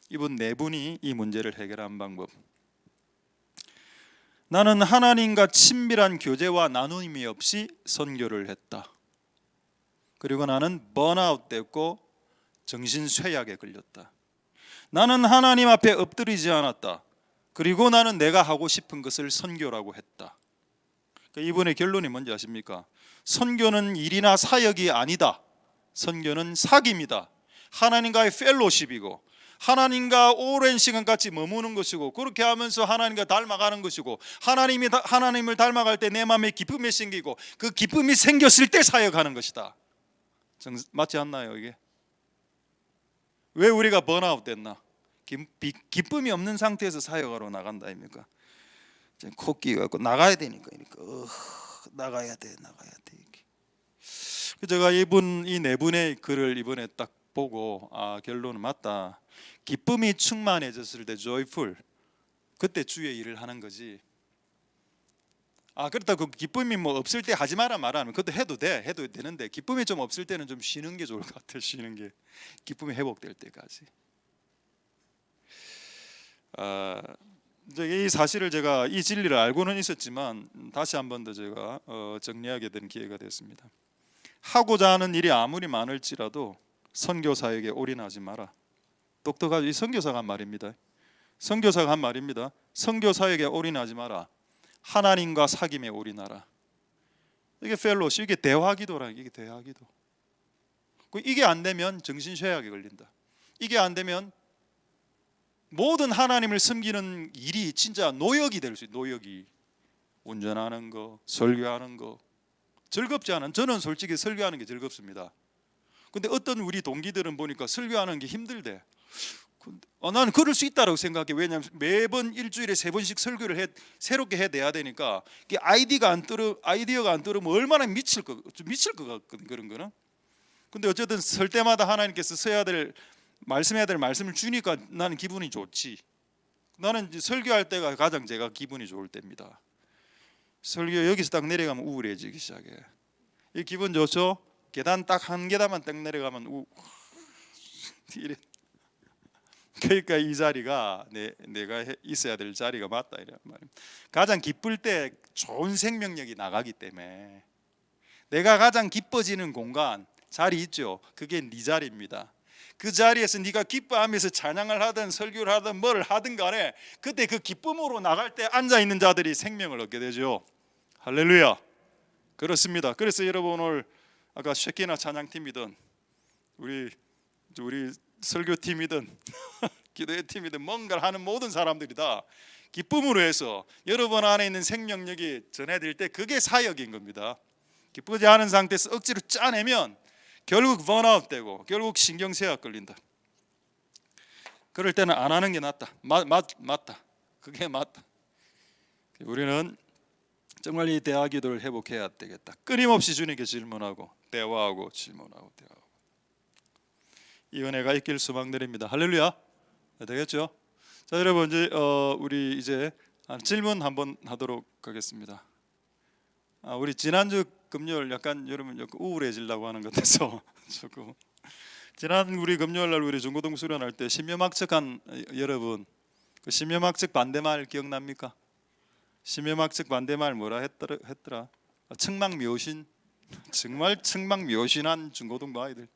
이분 네 분이 이 문제를 해결한 방법. 나는 하나님과 친밀한 교제와 나눔이 없이 선교를 했다. 그리고 나는 번아웃 됐고 정신쇠약에 걸렸다. 나는 하나님 앞에 엎드리지 않았다. 그리고 나는 내가 하고 싶은 것을 선교라고 했다. 이분의 결론이 뭔지 아십니까? 선교는 일이나 사역이 아니다. 선교는 사귐이다. 하나님과의 펠로십이고 하나님과 오랜 시간 같이 머무는 것이고 그렇게 하면서 하나님과 닮아가는 것이고 하나님을 닮아갈 때 내 마음에 기쁨이 생기고 그 기쁨이 생겼을 때 사역하는 것이다. 맞지 않나요 이게? 왜 우리가 번아웃 됐나? 기쁨이 없는 상태에서 사역하러 나간다 아닙니까? 코끼가 있고 나가야 되니까 나가야 돼. 제가 이 네 분의 글을 이번에 딱 보고 결론은 맞다. 기쁨이 충만해졌을 때 joyful 그때 주의 일을 하는 거지. 그렇다고 기쁨이 뭐 없을 때 하지 마라 말하면 그것도 해도 되는데 기쁨이 좀 없을 때는 좀 쉬는 게 좋을 것 같아요. 쉬는 게 기쁨이 회복될 때까지. 이 사실을 제가 이 진리를 알고는 있었지만 다시 한 번 더 제가 정리하게 된 기회가 됐습니다. 하고자 하는 일이 아무리 많을지라도 선교 사역에 올인하지 마라. 똑똑하죠. 이 선교사가 한 말입니다. 선교 사역에 올인하지 마라. 하나님과 사귐에 올인하라. 이게 펠로시, 이게 대화기도라. 이게 대화기도. 이게 안 되면 정신쇠약에 걸린다. 이게 안 되면 모든 하나님을 섬기는 일이 진짜 노역이 될 수 있어요. 노역이. 운전하는 거, 설교하는 거 즐겁지 않은. 저는 솔직히 설교하는 게 즐겁습니다. 근데 어떤 우리 동기들은 보니까 설교하는 게 힘들대. 나는 그럴 수 있다고 생각해. 왜냐하면 매번 일주일에 3번씩 설교를 새롭게 해내야 되니까 아이디어가 안 들으면 얼마나 미칠 것 같거든 그런 거는. 근데 어쨌든 설 때마다 하나님께서 말씀해야 될 말씀을 주니까 나는 기분이 좋지. 나는 이제 설교할 때가 가장 제가 기분이 좋을 때입니다. 설교 여기서 딱 내려가면 우울해지기 시작해. 이 기분 좋죠? 계단 딱 한 계단만 딱 내려가면 이래. 그러니까 이 자리가 내가 있어야 될 자리가 맞다 이런 말입니다. 가장 기쁠 때 좋은 생명력이 나가기 때문에 내가 가장 기뻐지는 공간 자리 있죠. 그게 네 자리입니다. 그 자리에서 네가 기뻐하면서 찬양을 하든 설교를 하든 뭘 하든 간에 그때 그 기쁨으로 나갈 때 앉아있는 자들이 생명을 얻게 되죠. 할렐루야. 그렇습니다. 그래서 여러분 오늘 아까 쉐키나 찬양팀이든 우리 설교팀이든 기도의 팀이든 뭔가를 하는 모든 사람들이 다 기쁨으로 해서 여러분 안에 있는 생명력이 전해질 때 그게 사역인 겁니다. 기쁘지 않은 상태에서 억지로 짜내면 결국 번아웃 되고 결국 신경쇠약 걸린다. 그럴 때는 안 하는 게 낫다. 맞다. 그게 맞다. 우리는 정말 이 대화 기도를 회복해야 되겠다. 끊임없이 주님께 질문하고 대화하고 질문하고 대화하고 이 은혜가 있길 소망드립니다. 할렐루야. 되겠죠? 자 여러분 이제 우리 이제 질문 한번 하도록 하겠습니다. 우리 지난주 금요일 약간 여러분 우울해지려고 하는 것 같아서 조금 지난 우리 금요일 날 우리 중고등 수련할 때 신묘막측한 여러분 그 신묘막측 반대말 기억납니까? 신묘막측 반대말 뭐라 했더라? 청망묘신. 정말 청망묘신한 중고등부 아이들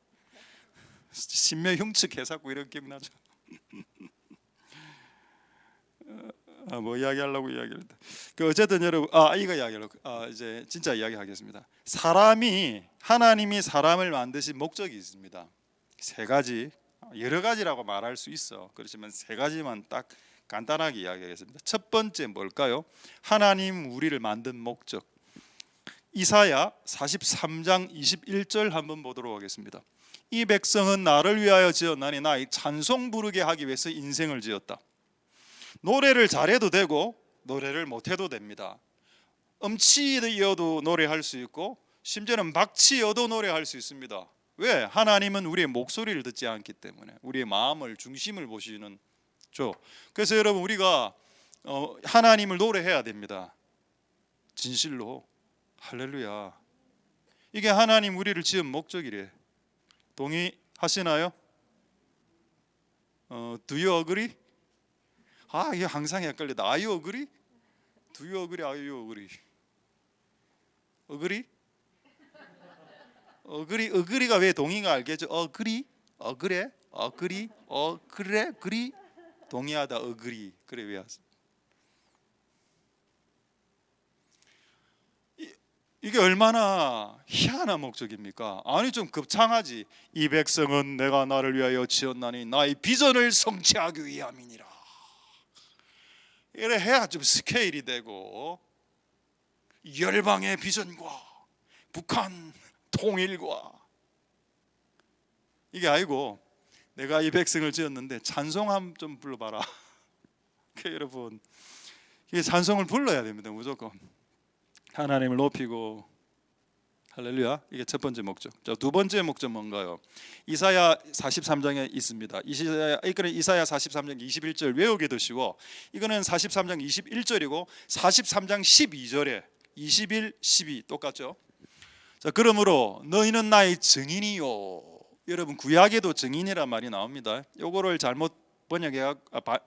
신묘흉측 해사고 이런 기억나죠? 뭐 이야기하려고 이야기했다. 그 어쨌든 여러분 이거 이야기하려고 이제 진짜 이야기하겠습니다. 하나님이 사람을 만드신 목적이 있습니다. 세 가지, 여러 가지라고 말할 수 있어. 그렇지만 세 가지만 딱 간단하게 이야기하겠습니다. 첫 번째 뭘까요? 하나님 우리를 만든 목적. 이사야 43장 21절 한번 보도록 하겠습니다. 이 백성은 나를 위하여 지었나니 나의 찬송 부르게 하기 위해서 인생을 지었다. 노래를 잘해도 되고 노래를 못해도 됩니다. 음치여도 노래할 수 있고 심지어는 박치여도 노래할 수 있습니다. 왜? 하나님은 우리의 목소리를 듣지 않기 때문에 우리의 마음을 중심을 보시는 죠. 그래서 여러분 우리가 하나님을 노래해야 됩니다. 진실로. 할렐루야. 이게 하나님 우리를 지은 목적이래. 동의하시나요? Do you agree? 이게 항상 헷갈리다. Are you agree? Do you agree? Are you agree? agree? agree가 왜 동의가 알겠죠? agree? 그래? agree? 그래? agree? 동의하다 agree. 그래 왜 하세요? 이게 얼마나 희한한 목적입니까? 아니 좀 겁창하지. 이 백성은 내가 나를 위하여 지었나니 나의 비전을 성취하기 위함이니라. 이래 해야 좀 스케일이 되고 열방의 비전과 북한 통일과 이게 아니고 내가 이 백성을 지었는데 찬송함 좀 불러봐라. 여러분 이게 찬송을 불러야 됩니다. 무조건 하나님을 높이고 할렐루야. 이게 첫 번째 목적. 자, 두 번째 목적 뭔가요? 이사야 43장에 있습니다. 이거는 이사야 43장 21절 외우기도 쉬워. 이거는 43장 21절이고 43장 12절에 21, 12 똑같죠? 자, 그러므로 너희는 나의 증인이요. 여러분 구약에도 증인이란 말이 나옵니다. 요거를 잘못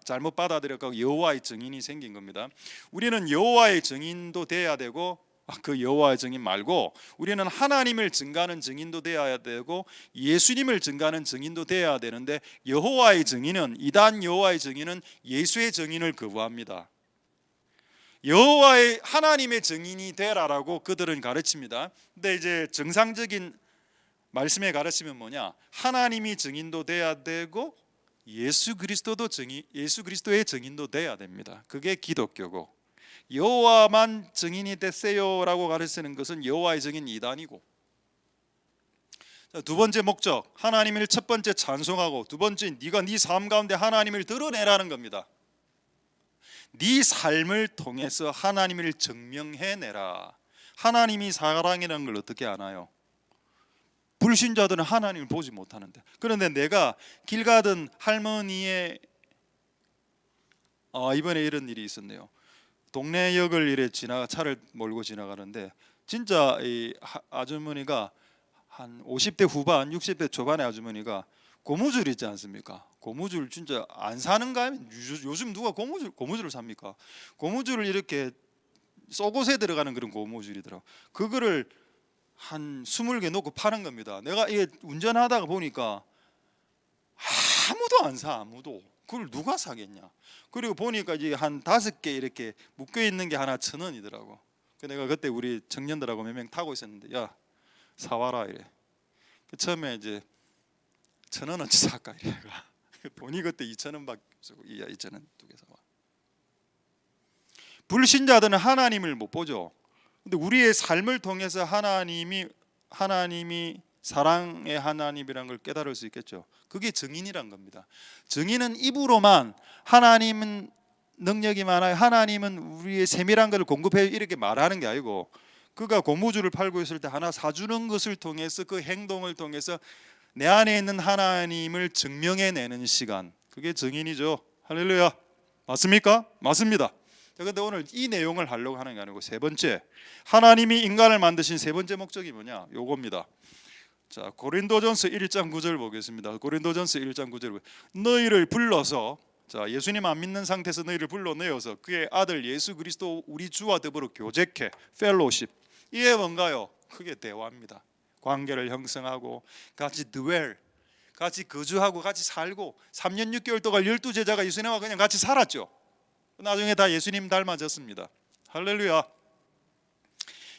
잘못 받아들여서 여호와의 증인이 생긴 겁니다. 우리는 여호와의 증인도 돼야 되고 그 여호와의 증인 말고 우리는 하나님을 증거하는 증인도 돼야 되고 예수님을 증거하는 증인도 돼야 되는데 여호와의 증인은 이단 여호와의 증인은 예수의 증인을 거부합니다. 여호와의 하나님의 증인이 되라라고 그들은 가르칩니다. 근데 이제 정상적인 말씀의 가르침은 뭐냐? 하나님이 증인도 돼야 되고 예수 그리스도의 증인도 돼야 됩니다. 그게 기독교고 여호와만 증인이 됐어요라고 가르치는 것은 여호와의 증인 이단이고. 두 번째 목적, 하나님을 첫 번째 찬송하고 두 번째 네가 네 삶 가운데 하나님을 드러내라는 겁니다. 네 삶을 통해서 하나님을 증명해내라. 하나님이 사랑이라는 걸 어떻게 아나요? 불신자들은 하나님을 보지 못하는데, 그런데 내가 길 가던 할머니의 이번에 이런 일이 있었네요. 동네역을 이래 차를 몰고 지나가는데 진짜 이 아주머니가 한 50대 후반, 60대 초반의 아주머니가 고무줄 있지 않습니까? 고무줄 진짜 안 사는가? 요즘 누가 고무줄을 삽니까? 고무줄을 이렇게 속옷에 들어가는 그런 고무줄이더라고. 그거를 한 20개 놓고 파는 겁니다. 내가 이게 운전하다가 보니까 아무도 안 사, 아무도. 그걸 누가 사겠냐? 그리고 보니까 이제 한 5개 이렇게 묶여 있는 게 하나 1,000원이더라고. 내가 그때 우리 청년들하고 몇 명 타고 있었는데, 야 사와라 이래. 처음에 이제 1,000원어치 살까 이래가. 돈이 그때 2,000원밖에 없고, 야 2,000원 2개 사와. 불신자들은 하나님을 못 보죠. 근데 우리의 삶을 통해서 하나님이 사랑의 하나님이라는 걸 깨달을 수 있겠죠. 그게 증인이란 겁니다. 증인은 입으로만 하나님은 능력이 많아요, 하나님은 우리의 세밀한 것을 공급해요 이렇게 말하는 게 아니고, 그가 고무줄을 팔고 있을 때 하나 사주는 것을 통해서 그 행동을 통해서 내 안에 있는 하나님을 증명해내는 시간, 그게 증인이죠. 할렐루야. 맞습니까? 맞습니다. 그런데 오늘 이 내용을 하려고 하는 게 아니고, 세 번째, 하나님이 인간을 만드신 세 번째 목적이 뭐냐? 요겁니다. 자, 고린도전서 1장 9절 보겠습니다. 고린도전서 1장 9절. 너희를 불러서, 자, 예수님 안 믿는 상태에서 너희를 불러내어서 그의 아들 예수 그리스도 우리 주와 더불어 교제케, 펠로십. 이게 뭔가요? 그게 대화입니다. 관계를 형성하고 같이 dwell, 같이 거주하고 같이 살고 3년 6개월 동안 12제자가 예수님과 그냥 같이 살았죠. 나중에 다 예수님 닮아졌습니다. 할렐루야.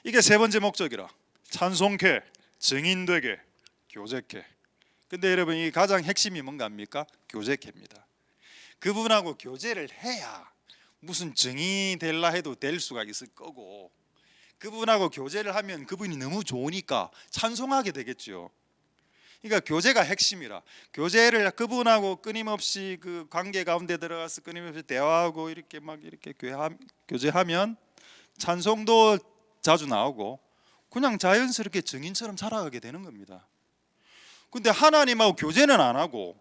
이게 세 번째 목적이라. 찬송케, 증인되게, 교제케. 근데 여러분, 이 가장 핵심이 뭔가입니까? 교제케입니다. 그분하고 교제를 해야 무슨 증인이 될라 해도 될 수가 있을 거고, 그분하고 교제를 하면 그분이 너무 좋으니까 찬송하게 되겠죠. 그러니까 교제가 핵심이라. 교제를 그분하고 끊임없이 그 관계 가운데 들어가서 끊임없이 대화하고 이렇게 막 이렇게 교제하면 찬송도 자주 나오고 그냥 자연스럽게 증인처럼 살아가게 되는 겁니다. 근데 하나님하고 교제는 안 하고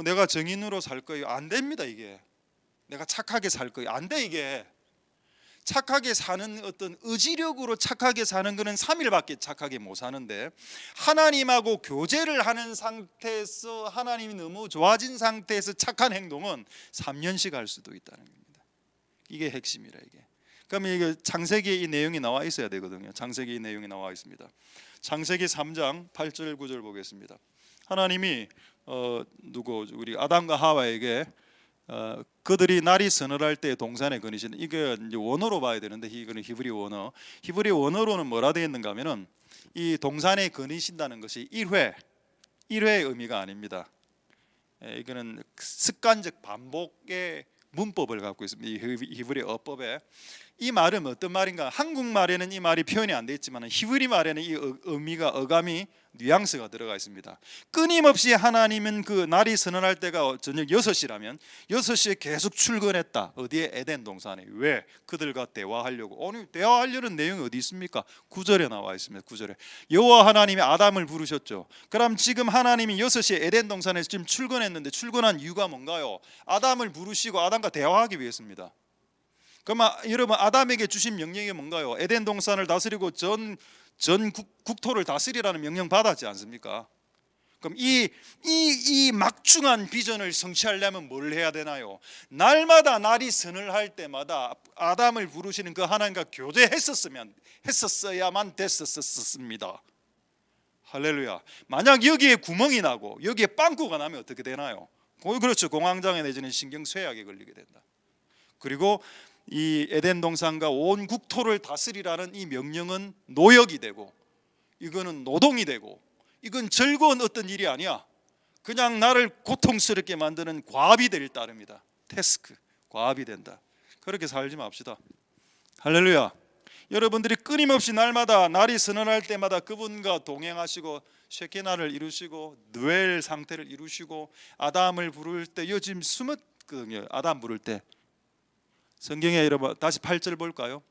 내가 증인으로 살 거예요, 안 됩니다. 이게 내가 착하게 살 거예요, 안 돼. 이게 착하게 사는 어떤 의지력으로 착하게 사는 것은 3일밖에 착하게 못 사는데, 하나님하고 교제를 하는 상태에서 하나님이 너무 좋아진 상태에서 착한 행동은 3년씩 할 수도 있다는 겁니다. 이게 핵심이라. 이게 그러면 이게 창세기에 이 내용이 나와 있어야 되거든요. 창세기 이 내용이 나와 있습니다. 창세기 3장 8절 9절 보겠습니다. 하나님이 우리 아담과 하와에게 그들이 날이 서늘할 때 동산에 거니신, 이게 이제 원어로 봐야 되는데 이거는 히브리 원어. 히브리 원어로는 뭐라 되어 있는가 하면은 이 동산에 거니신다는 것이 1회의 의미가 아닙니다. 이거는 습관적 반복의 문법을 갖고 있습니다. 이 히브리 어법에. 이 말은 어떤 말인가? 한국말에는 이 말이 표현이 안 돼 있지만 히브리 말에는 이 의미가, 어감이, 뉘앙스가 들어가 있습니다. 끊임없이 하나님은 그 날이 서늘할 때가 저녁 6시라면 6시에 계속 출근했다. 어디에? 에덴 동산에. 왜? 그들과 대화하려고. 아니, 대화하려는 내용이 어디 있습니까? 9절에 나와 있습니다. 9절에 여호와 하나님이 아담을 부르셨죠. 그럼 지금 하나님이 6시에 에덴 동산에 지금 출근했는데 출근한 이유가 뭔가요? 아담을 부르시고 아담과 대화하기 위해서입니다. 그럼 여러분, 아담에게 주신 명령이 뭔가요? 에덴 동산을 다스리고 전 국토를 다스리라는 명령 받았지 않습니까? 그럼 이 막중한 비전을 성취하려면 뭘 해야 되나요? 날마다 날이 서늘할 때마다 아담을 부르시는 그 하나님과 했었어야만 됐었습니다. 할렐루야. 만약 여기에 구멍이 나고 여기에 빵꾸가 나면 어떻게 되나요? 그렇죠. 공황장애 내지는 신경쇠약에 걸리게 된다. 그리고 이 에덴 동산과 온 국토를 다스리라는 이 명령은 노역이 되고, 이거는 노동이 되고, 이건 즐거운 어떤 일이 아니야. 그냥 나를 고통스럽게 만드는 과업이 될 따름이다. 태스크, 과업이 된다. 그렇게 살지 맙시다. 할렐루야. 여러분들이 끊임없이 날마다 날이 서늘할 때마다 그분과 동행하시고 쉐키나를 이루시고 느엘 상태를 이루시고, 아담을 부를 때 요즘 숨었거든요. 아담 부를 때 성경에 여러분 다시 8절 볼까요?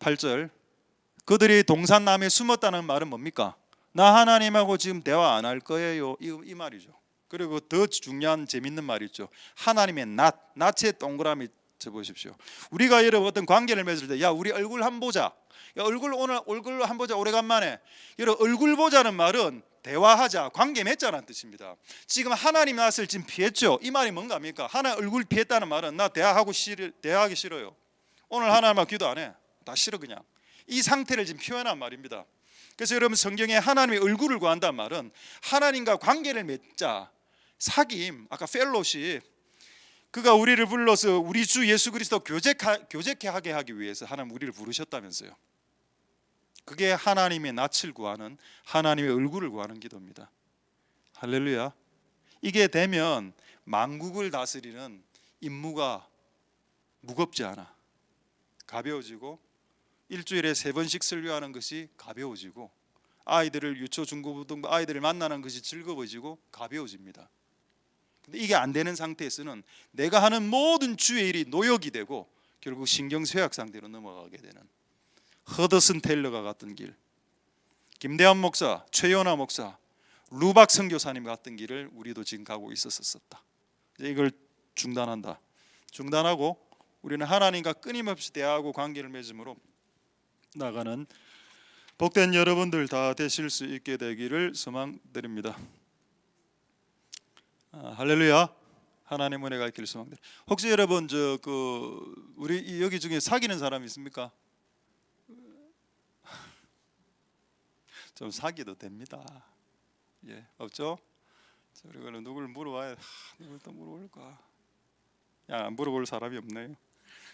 8절. 그들이 동산나무에 숨었다는 말은 뭡니까? 나 하나님하고 지금 대화 안 할 거예요, 이 말이죠. 그리고 더 중요한 재밌는 말이 있죠. 하나님의 낫에 동그라미 쳐보십시오. 우리가 여러분 어떤 관계를 맺을 때, 야 우리 얼굴 한번 보자. 야 얼굴 한번 보자 오래간만에. 여러분 얼굴 보자는 말은 대화하자, 관계 맺자는 뜻입니다. 지금 하나님 낫을 지금 피했죠. 이 말이 뭔가입니까? 하나님 얼굴 피했다는 말은 나 대화하기 싫어요. 오늘 하나님과 기도 안 해. 다 싫어 그냥. 이 상태를 지금 표현한 말입니다. 그래서 여러분 성경에 하나님의 얼굴을 구한다는 말은 하나님과 관계를 맺자, 사귐, 아까 펠로십, 그가 우리를 불러서 우리 주 예수 그리스도 교제케 하게 하기 위해서 하나님 우리를 부르셨다면서요. 그게 하나님의 낯을 구하는, 하나님의 얼굴을 구하는 기도입니다. 할렐루야. 이게 되면 만국을 다스리는 임무가 무겁지 않아. 가벼워지고 일주일에 3번씩 설교하는 것이 가벼워지고 아이들을 유초 중고등부 아이들을 만나는 것이 즐거워지고 가벼워집니다. 근데 이게 안 되는 상태에서는 내가 하는 모든 주의 일이 노역이 되고 결국 신경쇠약 상태로 넘어가게 되는 허더슨 테일러가 갔던 길, 김대한 목사, 최연아 목사, 루박 선교사님 같은 길을 우리도 지금 가고 있었었다. 이걸 중단하고 우리는 하나님과 끊임없이 대화하고 관계를 맺음으로 나가는 복된 여러분들 다 되실 수 있게 되기를 소망드립니다. 할렐루야. 하나님 은혜가 있기를 소망드립니다. 혹시 여러분 우리 여기 중에 사귀는 사람 있습니까? 좀 사귀도 됩니다. 예, 없죠? 그리고 누굴 물어봐야 누굴 또 물어볼까? 안 물어볼 사람이 없네요.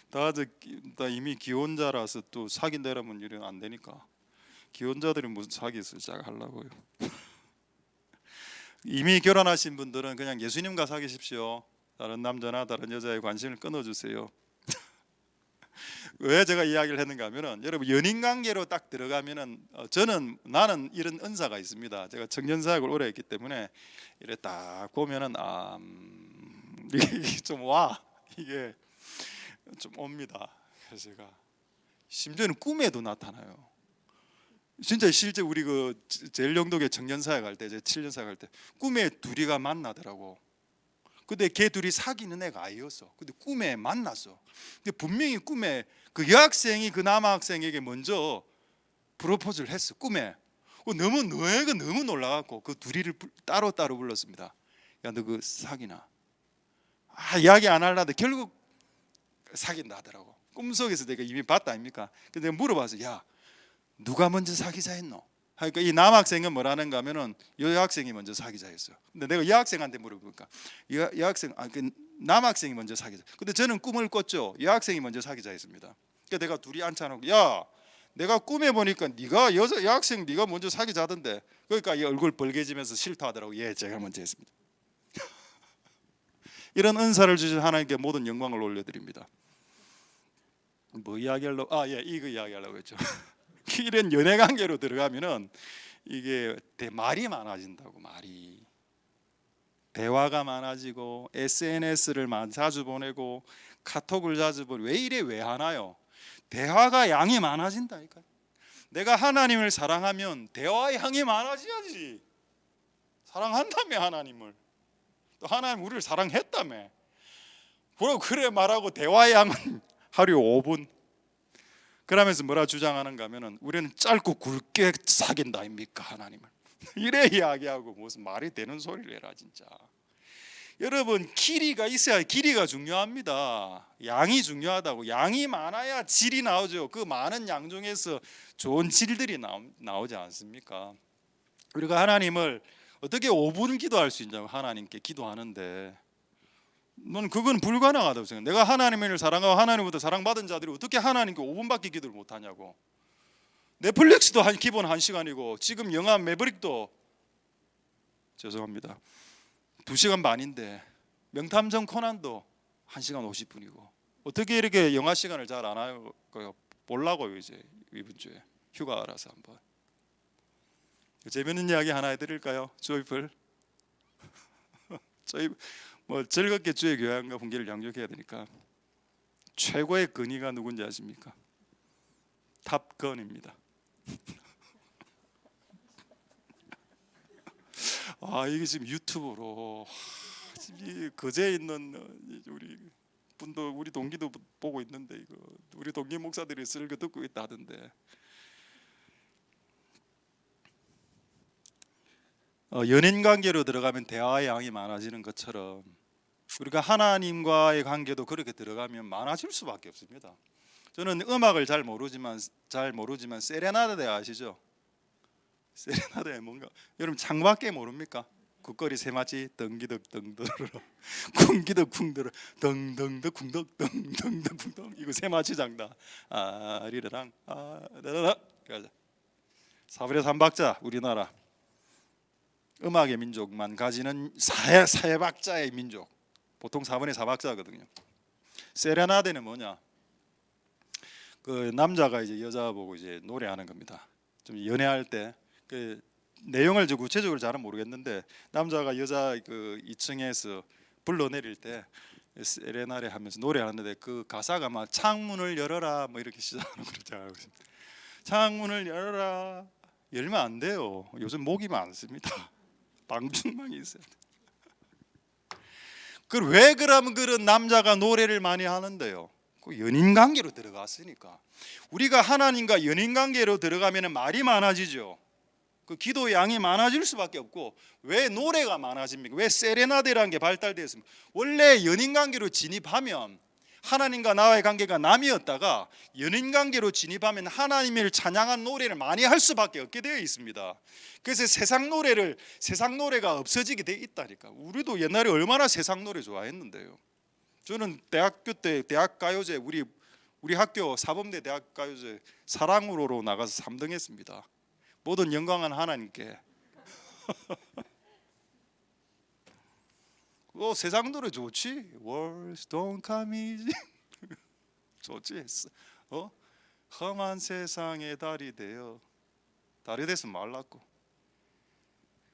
다 이미 기혼자라서 또 사귄다 이러면 이러면 안 되니까. 기혼자들이 무슨 사귀어서 시작하려고요. 이미 결혼하신 분들은 그냥 예수님과 사귀십시오. 다른 남자나 다른 여자의 관심을 끊어주세요. 왜 제가 이야기를 했는가 하면은 여러분 연인 관계로 딱 들어가면은 나는 이런 은사가 있습니다. 제가 청년 사역을 오래 했기 때문에 이래 딱 보면은 이게 좀 이게 좀 옵니다. 그래서 제가 심지어는 꿈에도 나타나요. 진짜 실제 우리 제일영독의 청년 사역 할 때, 제 7년 사역 할 때 꿈에 둘이가 만나더라고. 근데 걔 둘이 사귀는 애가 아니었어. 근데 꿈에 만났어. 근데 분명히 꿈에 그 여학생이 그 남학생에게 먼저 프로포즈를 했어. 꿈에. 너가 너무 놀라갖고 그 둘이를 따로 불렀습니다. 야, 너 그 사귀나? 이야기 안 하려는데 결국 사귄다 하더라고. 꿈속에서 내가 이미 봤다 아닙니까? 근데 내가 물어봐서 야, 누가 먼저 사귀자 했노? 그러니까 이 남학생은 뭐라는가 하면은 여학생이 먼저 사귀자 했어요. 근데 내가 여학생한테 물어보니까 여학생 그 남학생이 먼저 사귀자. 근데 저는 꿈을 꿨죠. 여학생이 먼저 사귀자 했습니다. 그러니까 내가 둘이 앉혀놓고 야, 내가 꿈에 보니까 네가 여학생 네가 먼저 사귀자던데. 그러니까 이 얼굴 벌개지면서 싫다 하더라고. 예, 제가 먼저 했습니다. 이런 은사를 주신 하나님께 모든 영광을 올려드립니다. 뭐 이야기하려고? 이거 이야기하려고 했죠. 이런 연애 관계로 들어가면은 이게 말이 많아진다고. 말이 대화가 많아지고 SNS를 자주 보내고 카톡을 자주 보내고 왜 이래 왜 하나요? 대화가 양이 많아진다니까. 내가 하나님을 사랑하면 대화의 양이 많아져야지. 사랑한다며 하나님을. 또 하나님 우리를 사랑했다며. 그래 말하고 대화의 양은 하루에 5분. 그러면서 뭐라 주장하는가 하면은 우리는 짧고 굵게 사귄다 아닙니까 하나님을. 이래 이야기하고 무슨 말이 되는 소리를 해라 진짜. 여러분 길이가 있어야 길이가 중요합니다. 양이 중요하다고. 양이 많아야 질이 나오죠. 그 많은 양 중에서 좋은 질들이 나오지 않습니까? 우리가 하나님을 어떻게 5분 기도할 수 있냐고. 하나님께 기도하는데 넌 그건 불가능하다고 생각해. 내가 하나님을 사랑하고 하나님부터 사랑받은 자들이 어떻게 하나님께 5분밖에 기도를 못하냐고. 넷플릭스도 기본 1시간이고 지금 영화 매버릭도 죄송합니다 2시간 반인데 명탐정 코난도 1시간 50분이고 어떻게 이렇게 영화 시간을 잘 안 할까요? 보려고요. 이제 이번 주에 휴가 알아서 한번 재밌는 이야기 하나 해드릴까요? 조이풀 저희 즐겁게 주의 교양과 분기를 양육해야 되니까 최고의 근위가 누군지 아십니까? 탑건입니다. 이게 지금 유튜브로 이 거제에 있는 우리 분도 우리 동기도 보고 있는데 이거 우리 동기 목사들이 쓸거 듣고 있다 하던데 연인 관계로 들어가면 대화의 양이 많아지는 것처럼 우리가 하나님과의 관계도 그렇게 들어가면 많아질 수밖에 없습니다. 저는 음악을 잘 모르지만 세레나데 아시죠? 세레나데 뭔가 여러분 창밖에 모릅니까? 국거리 세마치 덩기덕 덩더러 쿵기덕 쿵더러 덩덩덕 쿵덕 덩덩덕 쿵덕 이거 세마치 장다 리르랑 라라라 가자. 사불의 삼박자 우리나라 음악의 민족만 가지는 사회박자의 민족 보통 4분의 4박자거든요. 세레나데는 뭐냐? 그 남자가 이제 여자 보고 이제 노래하는 겁니다. 좀 연애할 때 그 내용을 좀 구체적으로 잘은 모르겠는데 남자가 여자 그 2층에서 불러내릴 때 세레나데 하면서 노래하는데 그 가사가 막 창문을 열어라 뭐 이렇게 시작하는 걸 제가 알고 있습니다. 창문을 열어라 열면 안 돼요. 요즘 목이 많습니다. 방충망이 있어요. 왜 그러면 그런 남자가 노래를 많이 하는데요? 그 연인 관계로 들어갔으니까. 우리가 하나님과 연인 관계로 들어가면 말이 많아지죠. 그 기도의 양이 많아질 수밖에 없고 왜 노래가 많아집니까? 왜 세레나데라는 게 발달되었습니까? 원래 연인 관계로 진입하면 하나님과 나와의 관계가 남이었다가 연인 관계로 진입하면 하나님을 찬양한 노래를 많이 할 수밖에 없게 되어 있습니다. 그래서 세상 노래가 없어지게 되어 있다니까. 우리도 옛날에 얼마나 세상 노래 좋아했는데요. 저는 대학교 때 대학 가요제 우리 학교 사범대 대학 가요제 사랑으로로 나가서 3등 했습니다. 모든 영광은 하나님께. 세상 노래 좋지. Words don't come easy. 좋지. 험한 세상에 달이 돼서 말랐고.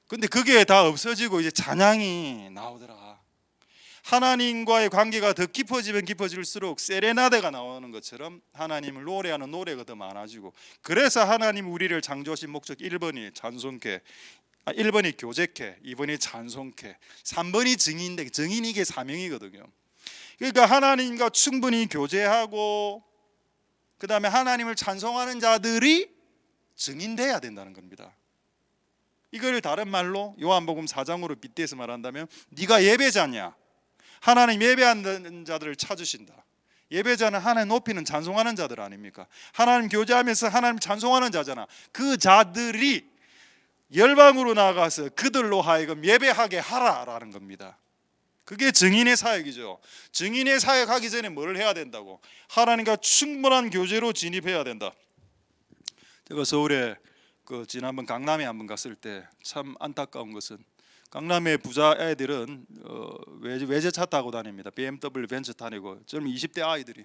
근데 그게 다 없어지고 이제 찬양이 나오더라. 하나님과의 관계가 더 깊어지면 깊어질수록 세레나데가 나오는 것처럼 하나님을 노래하는 노래가 더 많아지고 그래서 하나님 우리를 창조하신 목적 1번이 찬송케 1번이 교제케 2번이 찬송케 3번이 증인인데 증인이 이게 사명이거든요. 그러니까 하나님과 충분히 교제하고 그 다음에 하나님을 찬송하는 자들이 증인돼야 된다는 겁니다. 이걸 다른 말로 요한복음 4장으로 빗대서 말한다면 네가 예배자냐? 하나님 예배하는 자들을 찾으신다. 예배자는 하나님 높이는 찬송하는 자들 아닙니까? 하나님 교제하면서 하나님 찬송하는 자잖아. 그 자들이 열방으로 나가서 그들로 하여금 예배하게 하라라는 겁니다. 그게 증인의 사역이죠. 증인의 사역하기 전에 뭘 해야 된다고? 하나님과 충분한 교제로 진입해야 된다. 제가 서울에 지난번 강남에 한번 갔을 때 참 안타까운 것은 강남의 부자 애들은 외제차 타고 다닙니다. BMW 벤츠 타고 젊은 20대 아이들이.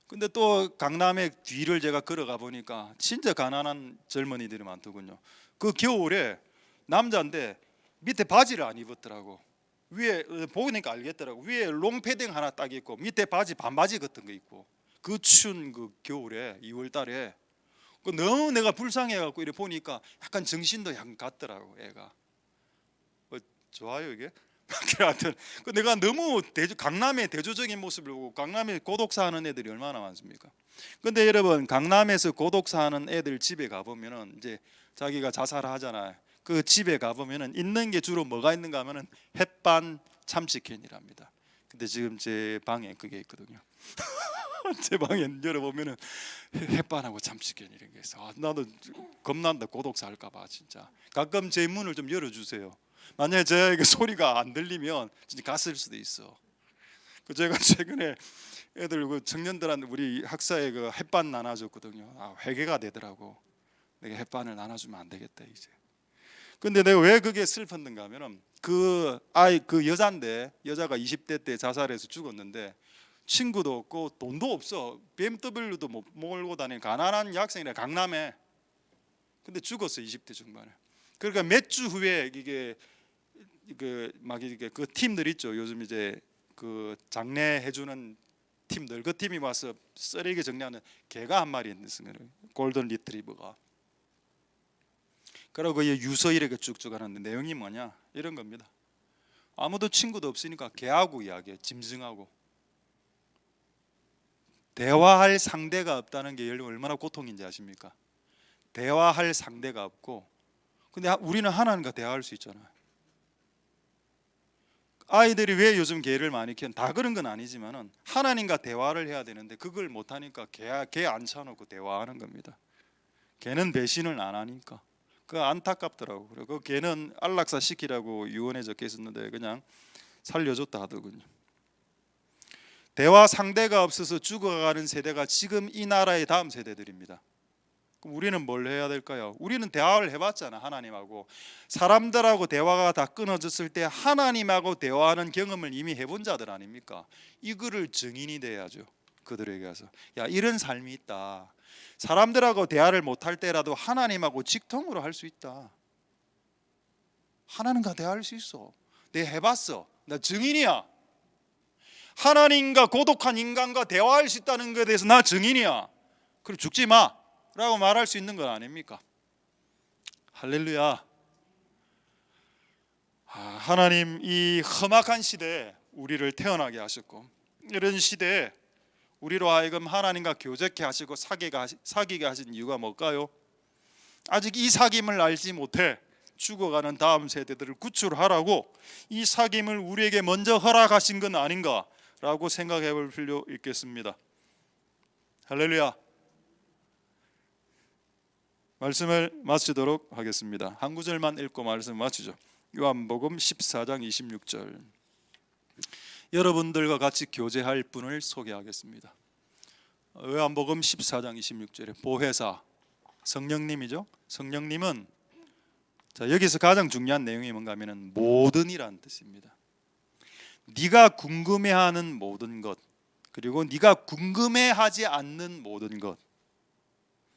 근데 또 강남의 뒤를 제가 걸어가 보니까 진짜 가난한 젊은이들이 많더군요. 그 겨울에 남자인데 밑에 바지를 안 입었더라고. 위에 보니까 알겠더라고. 위에 롱패딩 하나 딱 입고 밑에 바지 반바지 같은 거 입고 그 추운 그 겨울에 2월 달에 너무 내가 불쌍해갖고 이렇게 보니까 약간 정신도 약간 갔더라고 애가. 좋아요 이게? 하여튼 내가 너무 강남의 대조적인 모습을 보고 강남에 고독사 하는 애들이 얼마나 많습니까? 근데 여러분 강남에서 고독사 하는 애들 집에 가보면은 이제 자기가 자살을 하잖아요. 그 집에 가보면은 있는 게 주로 뭐가 있는가 하면은 햇반 참치캔이랍니다. 근데 지금 제 방에 그게 있거든요. 제 방에 열어보면은 햇반하고 참치캔 이런 게 있어. 나도 겁난다 고독사 할까봐 진짜. 가끔 제 문을 좀 열어주세요. 만약에 제가 소리가 안 들리면 진짜 갔을 수도 있어. 제가 최근에 애들 청년들한테 우리 학사에 햇반 나눠줬거든요. 회개가 되더라고. 내가 햇반을 나눠주면 안 되겠다 이제. 근데 내가 왜 그게 슬펐는가 하면은 그 여자인데 여자가 20대 때 자살해서 죽었는데 친구도 없고 돈도 없어. BMW도 못 몰고 다니는 가난한 여학생이라 강남에. 근데 죽었어 20대 중반에. 그러니까 몇 주 후에 이게 그 팀들 있죠. 요즘 이제 그 장례해 주는 팀들 그 팀이 와서 쓰레기 정리하는 개가 한 마리 있는 골든 리트리버가. 그리고 이 유서 이렇게 쭉쭉 하는데 내용이 뭐냐 이런 겁니다. 아무도 친구도 없으니까 걔하고 이야기해. 짐승하고 대화할 상대가 없다는 게 얼마나 고통인지 아십니까? 대화할 상대가 없고, 근데 우리는 하나님과 대화할 수 있잖아요. 아이들이 왜 요즘 개를 많이 키우는, 다 그런 건 아니지만은 하나님과 대화를 해야 되는데 그걸 못하니까 개 앉혀놓고 대화하는 겁니다. 개는 배신을 안 하니까. 그 안타깝더라고. 그리고 그 개는 안락사 시키라고 유언에 적혀 있었는데 그냥 살려줬다 하더군요. 대화 상대가 없어서 죽어가는 세대가 지금 이 나라의 다음 세대들입니다. 그럼 우리는 뭘 해야 될까요? 우리는 대화를 해봤잖아. 하나님하고 사람들하고 대화가 다 끊어졌을 때 하나님하고 대화하는 경험을 이미 해본 자들 아닙니까? 이거를 증인이 돼야죠. 그들에게 가서 야, 이런 삶이 있다. 사람들하고 대화를 못할 때라도 하나님하고 직통으로 할 수 있다. 하나님과 대화할 수 있어. 내가 해봤어. 나 증인이야. 하나님과 고독한 인간과 대화할 수 있다는 것에 대해서 나 증인이야. 그리고 죽지 마 라고 말할 수 있는 건 아닙니까? 할렐루야. 하나님 이 험악한 시대에 우리를 태어나게 하셨고, 이런 시대에 우리로 하여금 하나님과 교제케 하시고 사귀게 하신 이유가 뭘까요? 아직 이 사귐을 알지 못해 죽어가는 다음 세대들을 구출하라고 이 사귐을 우리에게 먼저 허락하신 건 아닌가라고 생각해 볼 필요 있겠습니다. 할렐루야. 말씀을 마치도록 하겠습니다. 한 구절만 읽고 말씀 마치죠. 요한복음 14장 26절. 여러분들과 같이 교제할 분을 소개하겠습니다. 요한복음 14장 26절에 보혜사 성령님이죠. 성령님은 여기서 가장 중요한 내용이 뭔가 하면은 모든이라는 뜻입니다. 네가 궁금해하는 모든 것, 그리고 네가 궁금해하지 않는 모든 것,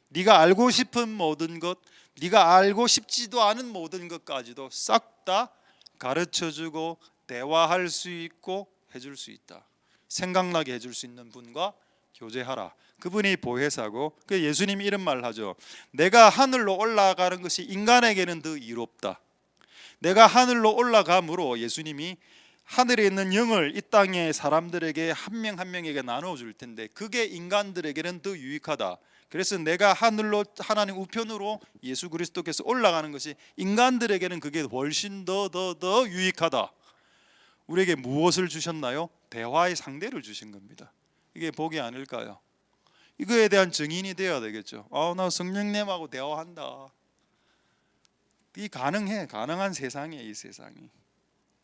네가 알고 싶은 모든 것, 네가 알고 싶지도 않은 모든 것까지도 싹 다 가르쳐주고 대화할 수 있고 해줄 수 있다. 생각나게 해줄 수 있는 분과 교제하라. 그분이 보혜사고, 그 예수님이 이런 말을 하죠. 내가 하늘로 올라가는 것이 인간에게는 더 이롭다. 내가 하늘로 올라감으로 예수님이 하늘에 있는 영을 이 땅의 사람들에게 한 명 한 명에게 나눠줄 텐데 그게 인간들에게는 더 유익하다. 그래서 내가 하늘로 하나님 우편으로 예수 그리스도께서 올라가는 것이 인간들에게는 그게 훨씬 더 유익하다. 우리에게 무엇을 주셨나요? 대화의 상대를 주신 겁니다. 이게 복이 아닐까요? 이거에 대한 증인이 되어야 되겠죠. 나 성령님하고 대화한다. 이 가능한 세상이에요. 이 세상이.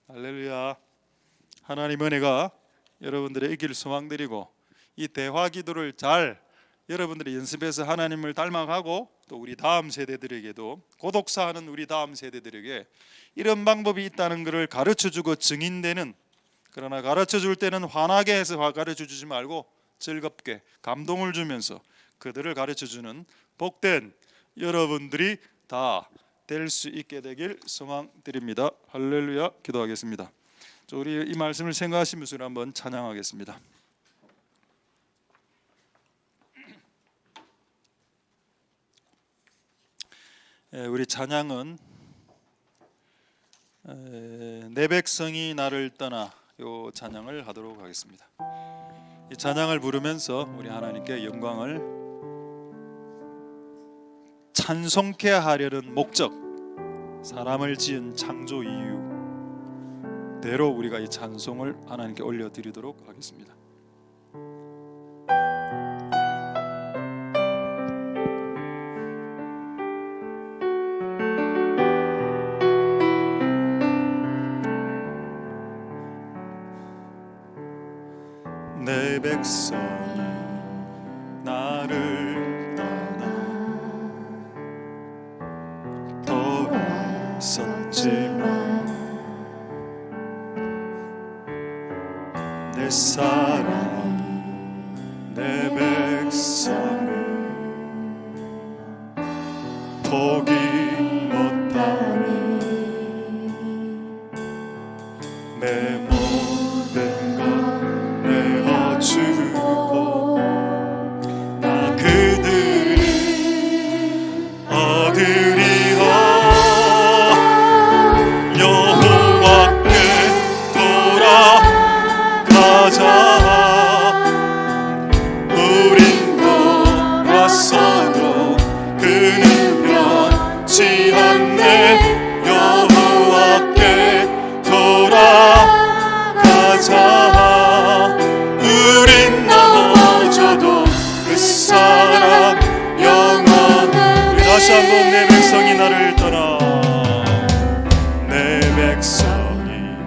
할렐루야. 하나님 은혜가 여러분들의 있기를 소망드리고, 이 대화 기도를 잘 여러분들이 연습해서 하나님을 닮아가고, 또 우리 다음 세대들에게도, 고독사하는 우리 다음 세대들에게 이런 방법이 있다는 것을 가르쳐주고 증인되는, 그러나 가르쳐줄 때는 화나게 해서 가르쳐주지 말고 즐겁게 감동을 주면서 그들을 가르쳐주는 복된 여러분들이 다 될 수 있게 되길 소망드립니다. 할렐루야. 기도하겠습니다. 우리 이 말씀을 생각하시면서 한번 찬양하겠습니다. 우리 찬양은 내 백성이 나를 떠나, 요 찬양을 하도록 하겠습니다. 이 찬양을 부르면서 우리 하나님께 영광을 찬송케 하려는 목적, 사람을 지은 창조 이유대로 우리가 이 찬송을 하나님께 올려드리도록 하겠습니다. 내 백성이 나를 떠나 돌아섰지만 내 사랑이 내 백성을 포기 못하니 내 모든 것 주고 나 그들을 얻으리라. 그 사랑 영원하리. 다시 한번 내 백성이 나를 떠나, 내 백성이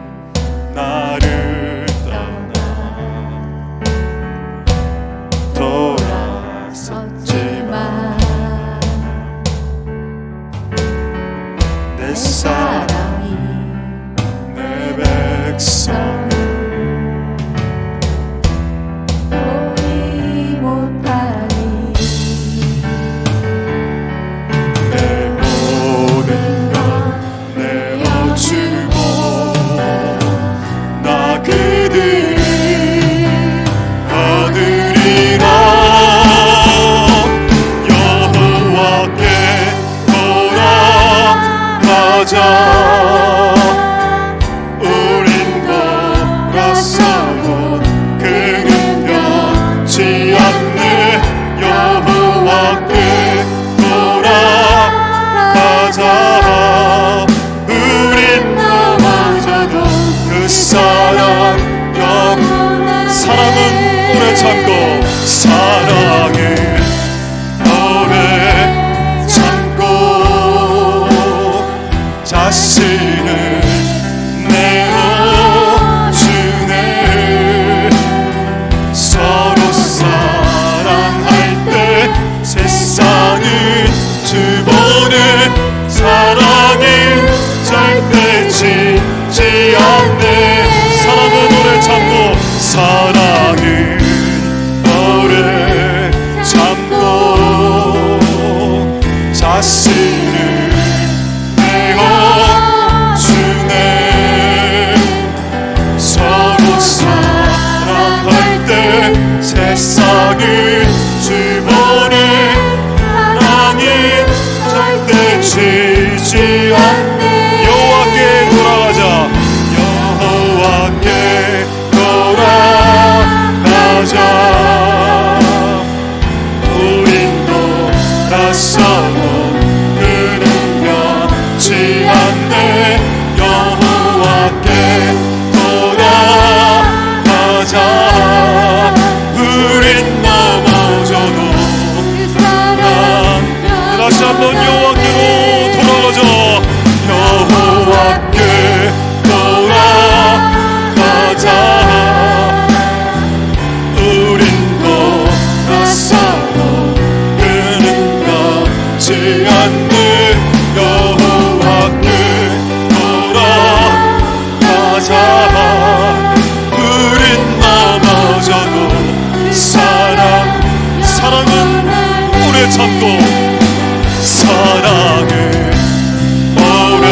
나를 떠나 돌아섰지만 내 사랑이 내 백성 우린 돌아서고 그는 변치 않네. 여호와께 돌아가자. 우린 넘어져도 그 사랑 사랑은 오래 참고, 사랑은 오래 참고 자신을 내어주네. 서로 사랑할 때 세상은 주보네. 사랑은 절대 지지 않네. 사랑은 오래 참고, 사랑은 오래 참고 자신을 내어주네. 서로 사랑할 때 세상은 주보네. 사랑은 절대 지지 않네. 여호와께 돌아가자. 여호와께 돌아가자. 우린 돌아서고 그는 변치 않네. 여호와께 돌아가자. 우린 넘어져도 다시 한번 여호와께로 돌아가자. 여호와께 돌아가자. 우린 돌아서고 그는 변치 않네. 여호와께 돌아가자. 우린 넘어져도 사랑은 오래 참고, 사랑은 오래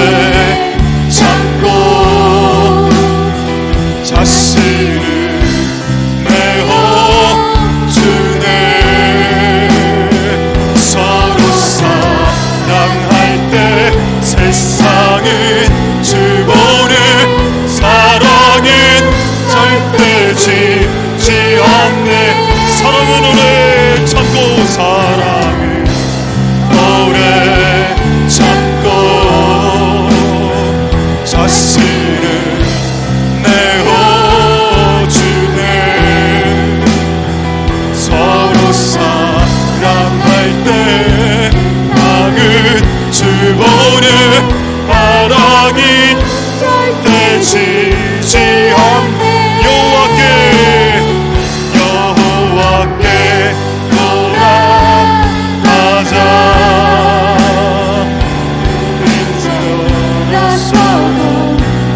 참고 자신을 내어주네. 서로 사랑할 때 세상은 주보네. 사랑은 절대 지지 않네. 사랑은 오래 참고, 사랑은 오래 참고 자신을 내어주네. 서로 사랑할 때 사랑은 주보네. 사랑이 절대 지지 않네. 여호와께 돌아가자. 돌아서고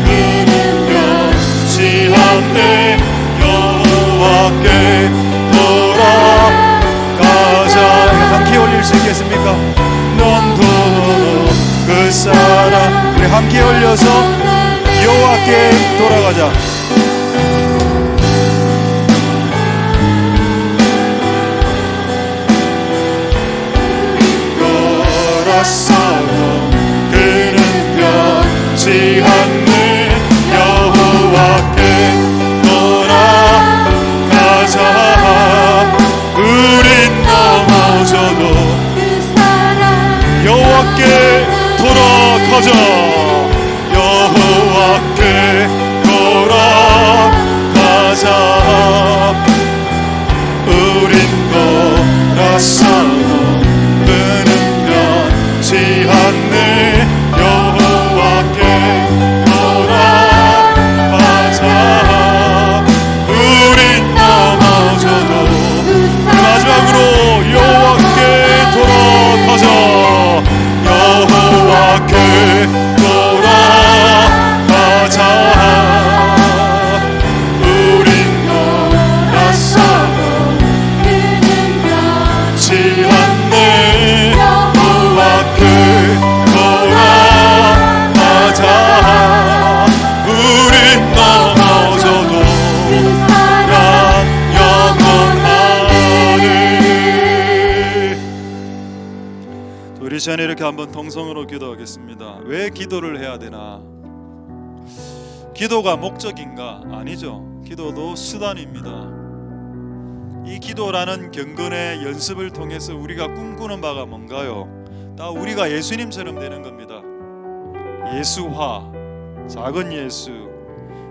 그는 변치 않네. 여호와께 돌아가자. 함께 올릴 수 있겠습니까? 넌 그 사랑. 우리 함께 올려서 여호와께 돌아가자. 돌아서고 그는 변치 않네. 여호와께 돌아가자. 우린 넘어져도 여호와께 돌아가자. 여호와께 돌아가자. 우린 시간에 이렇게 한번 통성으로 기도하겠습니다. 왜 기도를 해야 되나? 기도가 목적인가? 아니죠. 기도도 수단입니다. 이 기도라는 경건의 연습을 통해서 우리가 꿈꾸는 바가 뭔가요? 다 우리가 예수님처럼 되는 겁니다. 예수화, 작은 예수,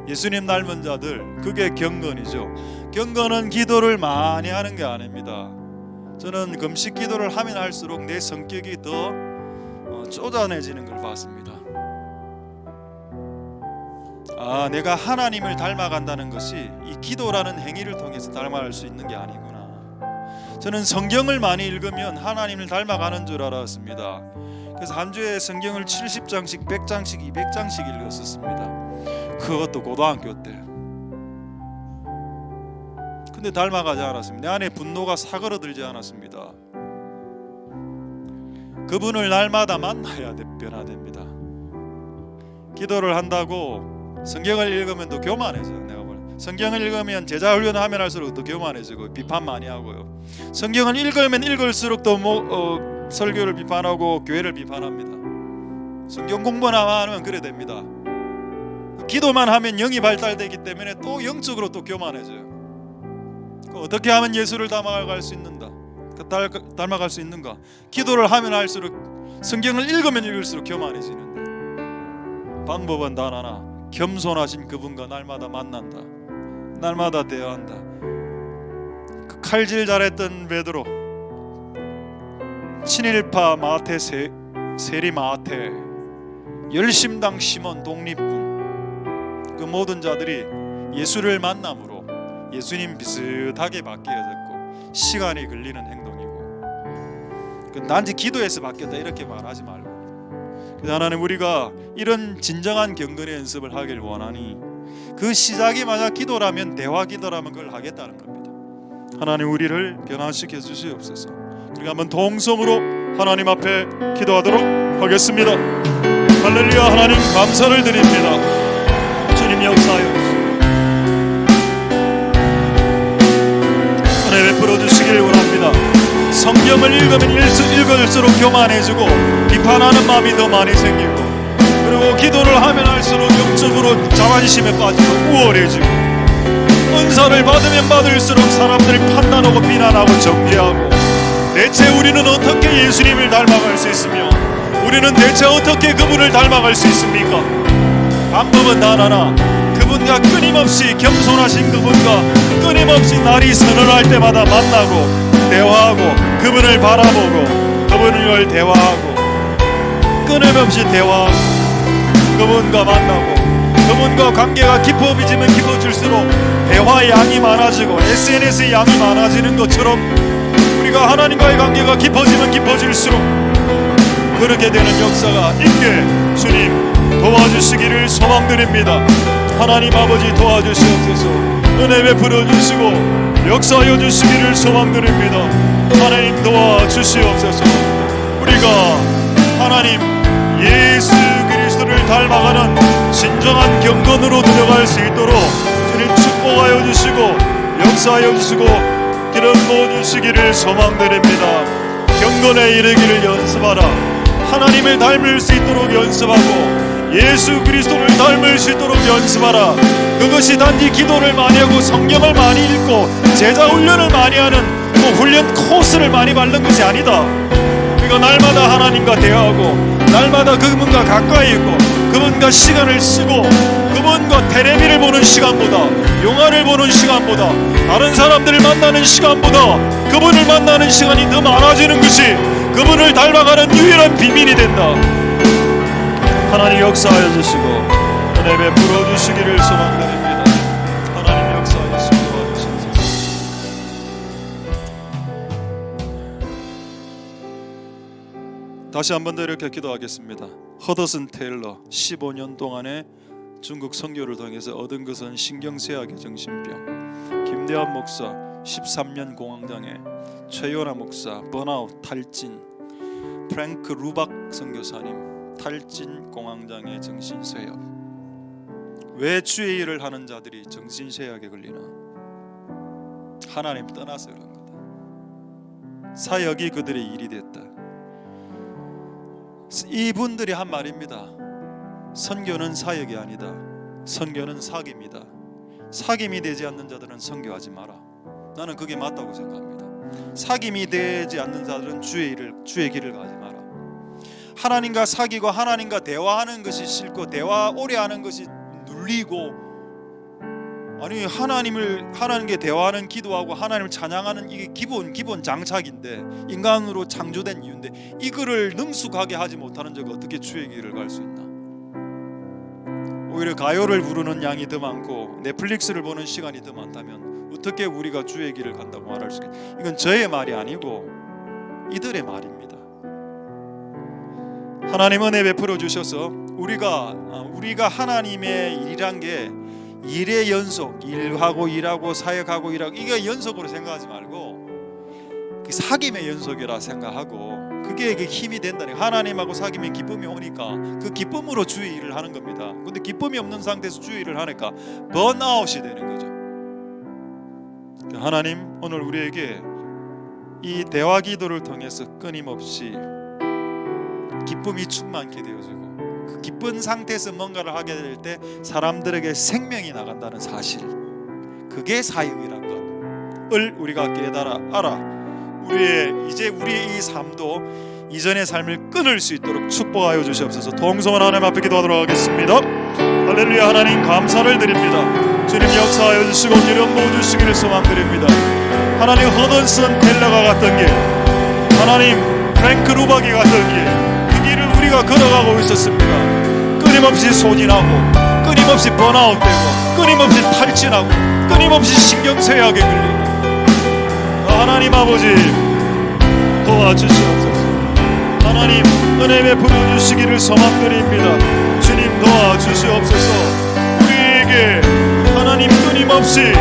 예수님 닮은 자들, 그게 경건이죠. 경건은 기도를 많이 하는 게 아닙니다. 저는 금식 기도를 하면 할수록 내 성격이 더 쪼잔해지는 걸 봤습니다. 내가 하나님을 닮아간다는 것이 이 기도라는 행위를 통해서 닮아갈 수 있는 게 아니구나. 저는 성경을 많이 읽으면 하나님을 닮아가는 줄 알았습니다. 그래서 한 주에 성경을 70장씩, 100장씩, 200장씩 읽었었습니다. 그것도 고등학교 때. 근데 닮아가지 않았습니다. 내 안에 분노가 사그러들지 않았습니다. 그분을 날마다 만나야 변화됩니다. 기도를 한다고 성경을 읽으면 더 교만해져요. 내가 볼 성경을 읽으면 제자 훈련을 하면 할수록 더 교만해지고 비판 많이 하고요. 성경을 읽으면 읽을수록 더 설교를 비판하고 교회를 비판합니다. 성경 공부만 하면 그래 됩니다. 기도만 하면 영이 발달되기 때문에 또 영적으로 또 교만해져요. 어떻게 하면 예수를 닮아갈 수 있는가? 닮아갈 수 있는가? 기도를 하면 할수록, 성경을 읽으면 읽을수록 교만해지는데 방법은 단 하나, 겸손하신 그분과 날마다 만난다, 날마다 대화한다. 그 칼질 잘했던 베드로, 친일파 마태, 세리 마태, 열심당 시몬, 독립군, 그 모든 자들이 예수를 만남으로 예수님 비슷하게 바뀌어졌고 시간이 걸리는 행동이고, 단지 기도에서 바뀌었다 이렇게 말하지 말고, 그래서 하나님, 우리가 이런 진정한 경건의 연습을 하길 원하니 그 시작이 만약 기도라면, 대화 기도라면 그걸 하겠다는 겁니다. 하나님, 우리를 변화시켜 주시옵소서. 우리가 한번 동성으로 하나님 앞에 기도하도록 하겠습니다. 할렐루야. 하나님 감사를 드립니다. 주님 역사하여 은혜 베풀어 주시길 원합니다. 성경을 읽으면 읽을수록 교만해지고 비판하는 마음이 더 많이 생기고, 그리고 기도를 하면 할수록 영적으로 자만심에 빠지고 우월해지고, 은사를 받으면 받을수록 사람들이 판단하고 비난하고 정죄하고, 대체 우리는 어떻게 예수님을 닮아갈 수 있으며, 우리는 대체 어떻게 그분을 닮아갈 수 있습니까? 방법은 단 하나, 그분과 끊임없이, 겸손하신 그분과 끊임없이 날이 서늘할 때마다 만나고 대화하고, 그분을 바라보고 그분을 대화하고, 끊임없이 대화하고 그분과 만나고, 그분과 관계가 깊어지면 깊어질수록 대화의 양이 많아지고 SNS의 양이 많아지는 것처럼, 우리가 하나님과의 관계가 깊어지면 깊어질수록 그렇게 되는 역사가 있게 주님 도와주시기를 소망드립니다. 하나님 아버지, 도와주시옵소서. 은혜 베풀어 주시고 역사하여 주시기를 소망드립니다. 하나님 도와주시옵소서. 우리가 하나님 예수 그리스도를 닮아가는 진정한 경건으로 들어갈 수 있도록 주님 축복하여 주시고 역사하여 주시고 기름 부어주시기를 소망드립니다. 경건에 이르기를 연습하라. 하나님을 닮을 수 있도록 연습하고 예수 그리스도를 닮을 수 있도록 연습하라. 그것이 단지 기도를 많이 하고 성경을 많이 읽고 제자 훈련을 많이 하는 훈련 코스를 많이 밟는 것이 아니다. 우리가 날마다 하나님과 대화하고 날마다 그분과 가까이 있고 그분과 시간을 쓰고, 그분과 테레비를 보는 시간보다, 영화를 보는 시간보다, 다른 사람들을 만나는 시간보다 그분을 만나는 시간이 더 많아지는 것이 그분을 닮아가는 유일한 비밀이 된다. 하나님 역사하여 주시고 은혜 베풀어 주시기를 소망드립니다. 하나님 역사하여 도와주시옵소서. 다시 한 번 더 이렇게 기도하겠습니다. 허더슨 테일러 15년 동안의 중국 선교를 통해서 얻은 것은 신경쇠약의 정신병, 김대환 목사 13년 공황장애, 최연아 목사 번아웃 탈진, 프랭크 루박 선교사님 탈진 공황장애 정신쇠약. 왜 주의 일을 하는 자들이 정신쇠약에 걸리나? 하나님 떠나서 그런 거다. 사역이 그들의 일이 됐다. 이분들이 한 말입니다. 선교는 사역이 아니다. 선교는 사귐이다. 사귐이 되지 않는 자들은 선교하지 마라. 나는 그게 맞다고 생각합니다. 사귐이 되지 않는 자들은 주의 길을 가지 마라. 하나님과 사귀고 하나님과 대화하는 것이 싫고 대화 오래 하는 것이 눌리고, 아니 하나님께 대화하는, 기도하고 하나님을 찬양하는 이게 기본 장착인데, 인간으로 창조된 이유인데, 이거를 능숙하게 하지 못하는 자가 어떻게 주의 길을 갈 수 있나? 오히려 가요를 부르는 양이 더 많고 넷플릭스를 보는 시간이 더 많다면 어떻게 우리가 주의 길을 간다고 말할 수 있겠나? 이건 저의 말이 아니고 이들의 말입니다. 하나님 은혜 베풀어 주셔서 우리가 하나님의 일이란 게 일의 연속, 일하고 사역하고 일하고, 이게 연속으로 생각하지 말고 그 사귐의 연속이라 생각하고, 그게 힘이 된다는 거예요. 하나님하고 사귀면 기쁨이 오니까 그 기쁨으로 주의 일을 하는 겁니다. 근데 기쁨이 없는 상태에서 주의 일을 하니까 번아웃이 되는 거죠. 하나님 오늘 우리에게 이 대화 기도를 통해서 끊임없이 기쁨이 충만케 되어지고, 그 기쁜 상태에서 뭔가를 하게 될 때 사람들에게 생명이 나간다는 사실, 그게 사역이란 것을 우리가 알아 우리의 이 삶도 이전의 삶을 끊을 수 있도록 축복하여 주시옵소서. 동성은 하나님 앞에 기도하도록 하겠습니다. 할렐루야. 하나님 감사를 드립니다. 주님 역사하여 주시고 기름 부어주시기를 소망드립니다. 하나님 허던슨 텔러가 갔던 길, 하나님 프랭크 루박이 갔던 길, 그 길을 우리가 걸어가고 있었습니다. 끊임없이 소진하고, 끊임없이 번아웃되고, 끊임없이 탈진하고, 끊임없이 신경쇠약에 걸리고, 하나님 아버지 도와주시옵소서. 하나님 은혜 베풀어 주시기를 소망드립니다. 주님 도와주시옵소서. 우리에게 하나님 끊임없이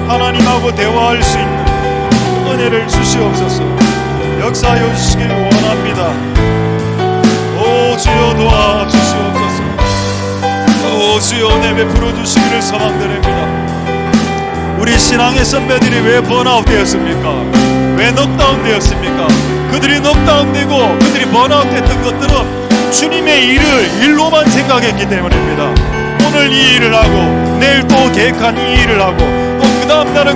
하나님하고 대화할 수 있는 은혜를 주시옵소서. 역사하여 주시기를 원합니다. 오 주여 도와주시옵소서. 오 주여 은혜 베풀어 주시기를 소망드립니다. 우리 신앙의 선배들이 왜 번아웃 되었습니까? 왜 넉다운 되었습니까? 그들이 넉다운 되고 그들이 번아웃 됐던 것들은 주님의 일로만 생각했기 때문입니다. 오늘 이 일을 하고 내일 또 계획한 이 일을 하고 또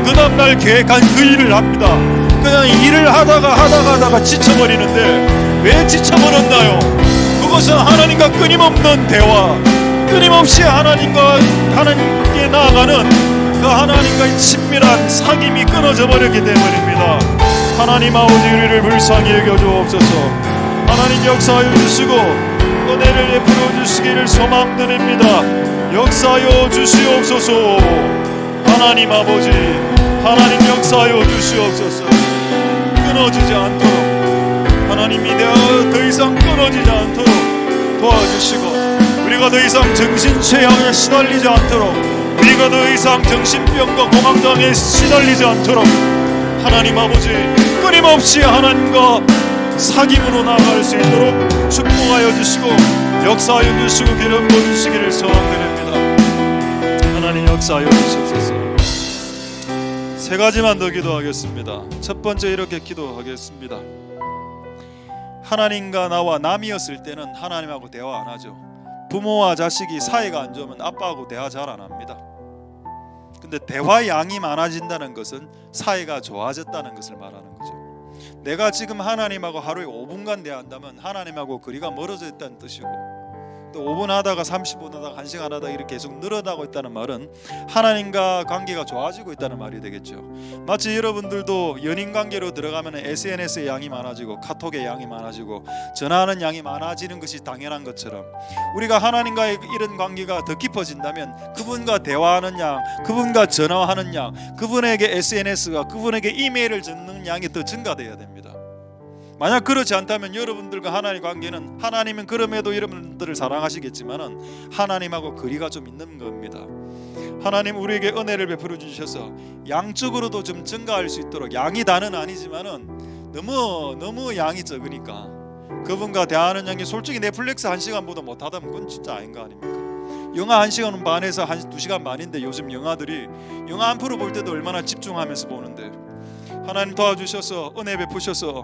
그 다음날 계획한 그 일을 합니다. 그냥 일을 하다가 지쳐버리는데 왜 지쳐버렸나요? 그것은 하나님과 끊임없는 대화, 끊임없이 하나님께 나아가는 그 하나님과의 친밀한 사귐이 끊어져 버렸기 때문입니다. 하나님 아버지 우리를 불쌍히 여겨주옵소서. 하나님 역사하여 주시고 은혜를 베풀어 주시기를 소망드립니다. 역사하여 주시옵소서. 하나님 아버지, 하나님 역사하여 주시옵소서. 끊어지지 않도록, 하나님이 더 이상 끊어지지 않도록 도와주시고, 우리가 더 이상 정신최약에 시달리지 않도록, 우리가 더 이상 정신병과 공황장애에 시달리지 않도록 하나님 아버지 끊임없이 하나님과 사귐으로 나아갈 수 있도록 축복하여 주시고 역사하여 주시고 기름 부어주시기를 소망드립니다. 하나님 역사하여 주시옵소서. 세 가지만 더 기도하겠습니다. 첫 번째 이렇게 기도하겠습니다. 하나님과 나와 남이었을 때는 하나님하고 대화 안 하죠. 부모와 자식이 사이가 안 좋으면 아빠하고 대화 잘 안 합니다. 근데 대화 양이 많아진다는 것은 사이가 좋아졌다는 것을 말하는 거죠. 내가 지금 하나님하고 하루에 5분간 대화한다면 하나님하고 거리가 멀어져 있다는 뜻이고, 또 5분 하다가 30분 하다가 1시간 하다가 이렇게 계속 늘어나고 있다는 말은 하나님과 관계가 좋아지고 있다는 말이 되겠죠. 마치 여러분들도 연인 관계로 들어가면 SNS의 양이 많아지고 카톡의 양이 많아지고 전화하는 양이 많아지는 것이 당연한 것처럼, 우리가 하나님과의 이런 관계가 더 깊어진다면 그분과 대화하는 양, 그분과 전화하는 양, 그분에게 SNS가, 그분에게 이메일을 듣는 양이 더 증가되어야 됩니다. 만약 그렇지 않다면 여러분들과 하나님의 관계는, 하나님은 그럼에도 여러분들을 사랑하시겠지만은 하나님하고 거리가 좀 있는 겁니다. 하나님 우리에게 은혜를 베풀어 주셔서 양적으로도 좀 증가할 수 있도록, 양이 다는 아니지만은 너무 양이 적으니까 그분과 대화하는 양이, 솔직히 넷플릭스 1시간보다 못하다면 그건 진짜 아닌 거 아닙니까? 영화 1시간 반에서 2시간 반인데 요즘 영화들이 영화 한 프로 볼 때도 얼마나 집중하면서 보는데, 하나님 도와주셔서 은혜 베푸셔서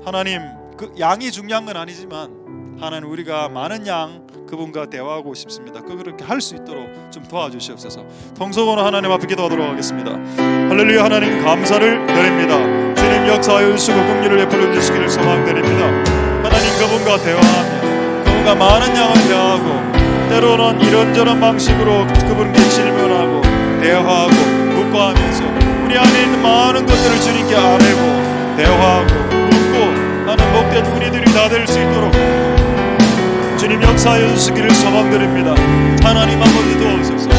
하나님 그 양이 중요한 건 아니지만 하나님, 우리가 많은 양 그분과 대화하고 싶습니다. 그렇게 할 수 있도록 좀 도와주시옵소서. 통성으로 하나님 앞에 기도하도록 하겠습니다. 할렐루야. 하나님 감사를 드립니다. 주님 역사하여 주시고 긍휼을 베풀어 주시기를 소망드립니다. 하나님 그분과 대화하며 그분과 많은 양을 대화하고 때로는 이런저런 방식으로 그분께 질문하고 대화하고 묵과하면서 우리 안에 있는 많은 것들을 주님께 아뢰고 대화하고 묻고 하는 복된 우리들이 다 될 수 있도록 주님 역사하여 주시기를 소망드립니다. 하나님 아버지 도우소서.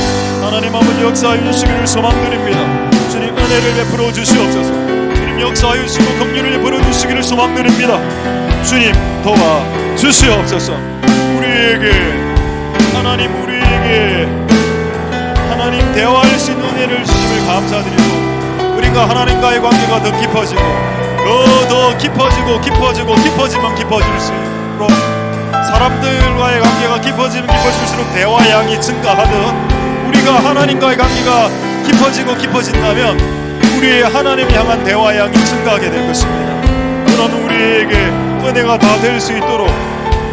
하나님 아버지 역사하여 주시기를 소망드립니다. 주님 은혜를 베풀어 주시옵소서. 주님 역사하여 주시고 긍휼을 베풀어 주시기를 소망드립니다. 주님 도와 주시옵소서. 우리에게 하나님 대화할 수 있는 은혜를 주심을 감사드리고 우리가 하나님과의 관계가 더 깊어지고 더 깊어지면 깊어질수록 사람들과의 관계가 깊어지면 깊어질수록 대화 양이 증가하듯 우리가 하나님과의 관계가 깊어진다면 우리의 하나님 향한 대화 양이 증가하게 될 것입니다. 그런 우리에게 은혜가 다 될 수 있도록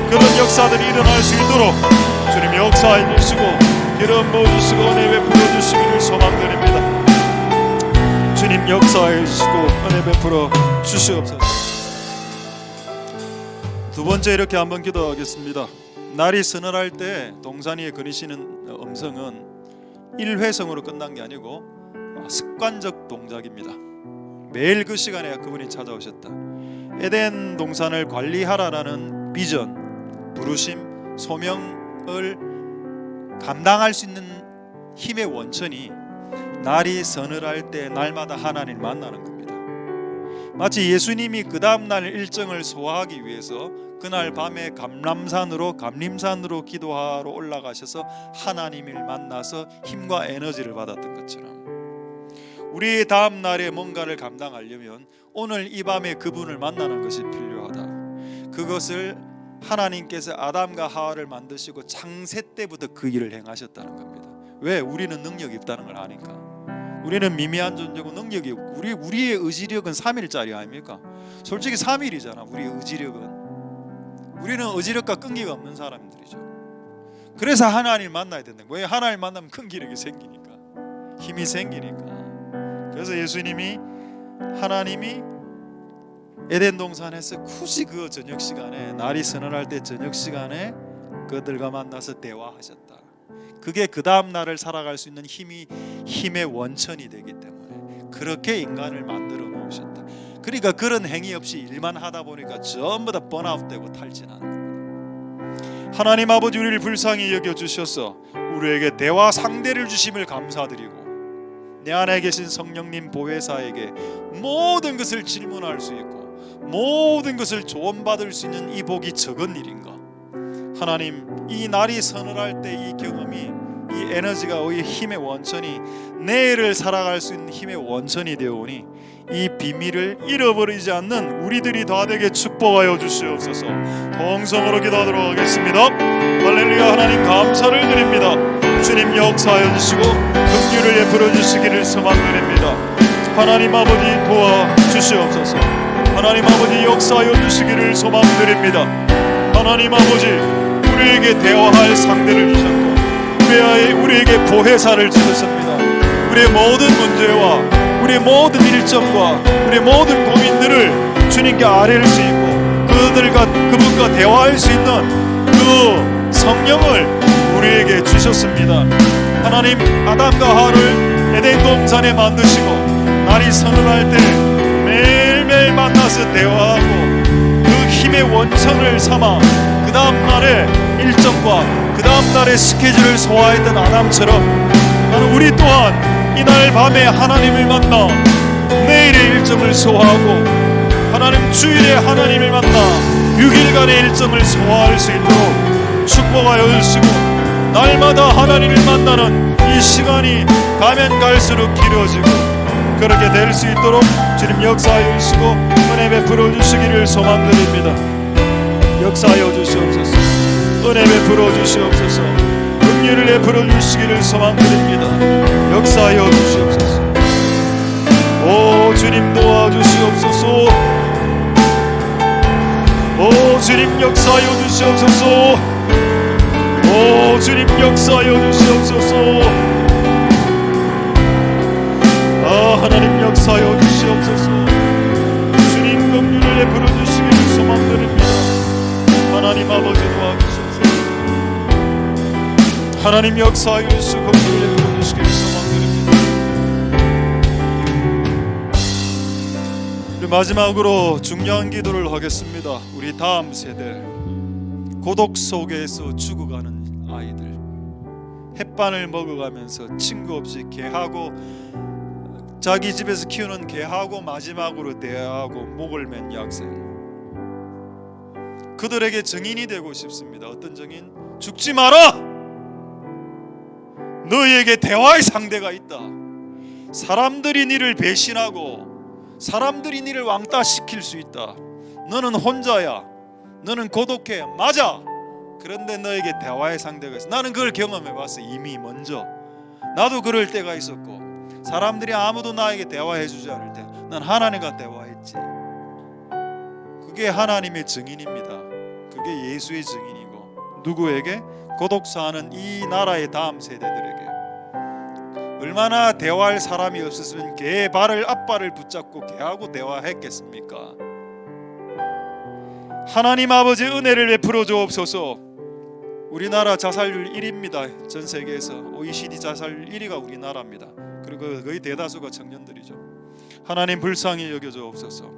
그런 역사들이 일어날 수 있도록 주님 역사해 주시고 기름 부어주시고 은혜 베풀어 주시기를 소망드립니다. 주님 역사해 주시고 은혜 베풀어 주시옵소서. 두 번째 이렇게 한번 기도하겠습니다. 날이 서늘할 때 동산이에 거니시는 음성은 일회성으로 끝난 게 아니고 습관적 동작입니다. 매일 그 시간에 그분이 찾아오셨다. 에덴 동산을 관리하라라는 비전, 부르심, 소명을 감당할 수 있는 힘의 원천이 날이 서늘할 때 날마다 하나님을 만나는 겁니다. 마치 예수님이 그 다음날 일정을 소화하기 위해서 그날 밤에 감림산으로 기도하러 올라가셔서 하나님을 만나서 힘과 에너지를 받았던 것처럼 우리 다음 날에 뭔가를 감당하려면 오늘 이 밤에 그분을 만나는 것이 필요하다. 그것을 하나님께서 아담과 하와를 만드시고 창세 때부터 그 일을 행하셨다는 겁니다. 왜? 우리는 능력이 없다는 걸 아니까. 우리는 미미한 존재고 능력이 없고 우리의 의지력은 3일짜리 아닙니까? 솔직히 3일이잖아. 우리의 의지력은. 우리는 의지력과 끈기가 없는 사람들이죠. 그래서 하나님을 만나야 된다는 거예요. 하나님을 만나면 끈기력이 생기니까, 힘이 생기니까. 그래서 예수님이 하나님이 에덴 동산에서 굳이 그 저녁 시간에 날이 서늘할 때 저녁 시간에 그들과 만나서 대화하셨다. 그게 그 다음 날을 살아갈 수 있는 힘의 원천이 되기 때문에 그렇게 인간을 만들어 놓으셨다. 그러니까 그런 행위 없이 일만 하다 보니까 전부 다 번아웃되고 탈진하는 겁니다. 하나님 아버지 우리를 불쌍히 여겨주셔서 우리에게 대화 상대를 주심을 감사드리고 내 안에 계신 성령님 보혜사에게 모든 것을 질문할 수 있고 모든 것을 조언받을 수 있는 이 복이 적은 일인가? 하나님, 이 날이 서늘할 때 이 경험이, 이 에너지가, 이 힘의 원천이 내일을 살아갈 수 있는 힘의 원천이 되오니 이 비밀을 잃어버리지 않는 우리들이 다 되게 축복하여 주시옵소서. 통성으로 기도하도록 하겠습니다. 할렐루야. 하나님 감사를 드립니다. 주님 역사하여 주시고 긍휼을 베풀어 주시기를 소망드립니다. 하나님 아버지 도와 주시옵소서. 하나님 아버지 역사하여 주시기를 소망드립니다. 하나님 아버지 우리에게 대화할 상대를 주셨고 우리에게 보혜사를 주셨습니다. 우리의 모든 문제와 우리의 모든 일정과 우리의 모든 고민들을 주님께 아뢰를 수 있고 그분과 대화할 수 있는 그 성령을 우리에게 주셨습니다. 하나님 아담과 하와를 에덴 동산에 만드시고 날이 서늘할 때 매일매일 만나서 대화하고 그 힘의 원천을 삼아 그 다음날의 일정과 그 다음날의 스케줄을 소화했던 아담처럼 나는 우리 또한 이날 밤에 하나님을 만나 내일의 일정을 소화하고 하나님 주일에 하나님을 만나 6일간의 일정을 소화할 수 있도록 축복하여 주시고 날마다 하나님을 만나는 이 시간이 가면 갈수록 길어지고 그렇게 될 수 있도록 주님 역사하여 주시고 은혜 베풀어 주시기를 소망드립니다. 역사하여 주시옵소서. 은혜 베풀어 주시옵소서. 긍휼을 베풀어 주시기를 소망드립니다. 역사하여 주시옵소서. 오 주님 도와주시옵소서. 오 주님 역사하여 주시옵소서. 오 주님 역사하여 주시옵소서. 하나님 역사하여 주시옵소서. 주님 긍휼을 베풀어 주시기를 소망드립니다. 하나님 아버지 도와주시옵소서. 하나님 역사하여 주시고 긍휼을 베풀어 주시기를 소망드립니다. 마지막으로 중요한 기도를 하겠습니다. 우리 다음 세대, 고독 속에서 죽어가는 아이들, 햇반을 먹어가면서 친구 없이 개하고 자기 집에서 키우는 개하고 마지막으로 대하고 목을 맨 학생, 그들에게 증인이 되고 싶습니다. 어떤 증인? 죽지 마라! 너희에게 대화의 상대가 있다. 사람들이 너를 배신하고 사람들이 너를 왕따시킬 수 있다. 너는 혼자야. 너는 고독해. 맞아. 그런데 너에게 대화의 상대가 있어. 나는 그걸 경험해봤어. 이미 먼저. 나도 그럴 때가 있었고, 사람들이 아무도 나에게 대화해주지 않을 때 난 하나님과 대화했지. 그게 하나님의 증인입니다. 그게 예수의 증인이고, 누구에게? 고독 사는 이 나라의 다음 세대들에게. 얼마나 대화할 사람이 없었으면 개의 발을 앞발을 붙잡고 개하고 대화했겠습니까? 하나님 아버지 은혜를 베풀어 주옵소서. 우리나라 자살률 1위입니다. 전 세계에서 OECD 자살률 1위가 우리나라입니다. 그리고 거의 대다수가 청년들이죠. 하나님 불쌍히 여겨 주옵소서.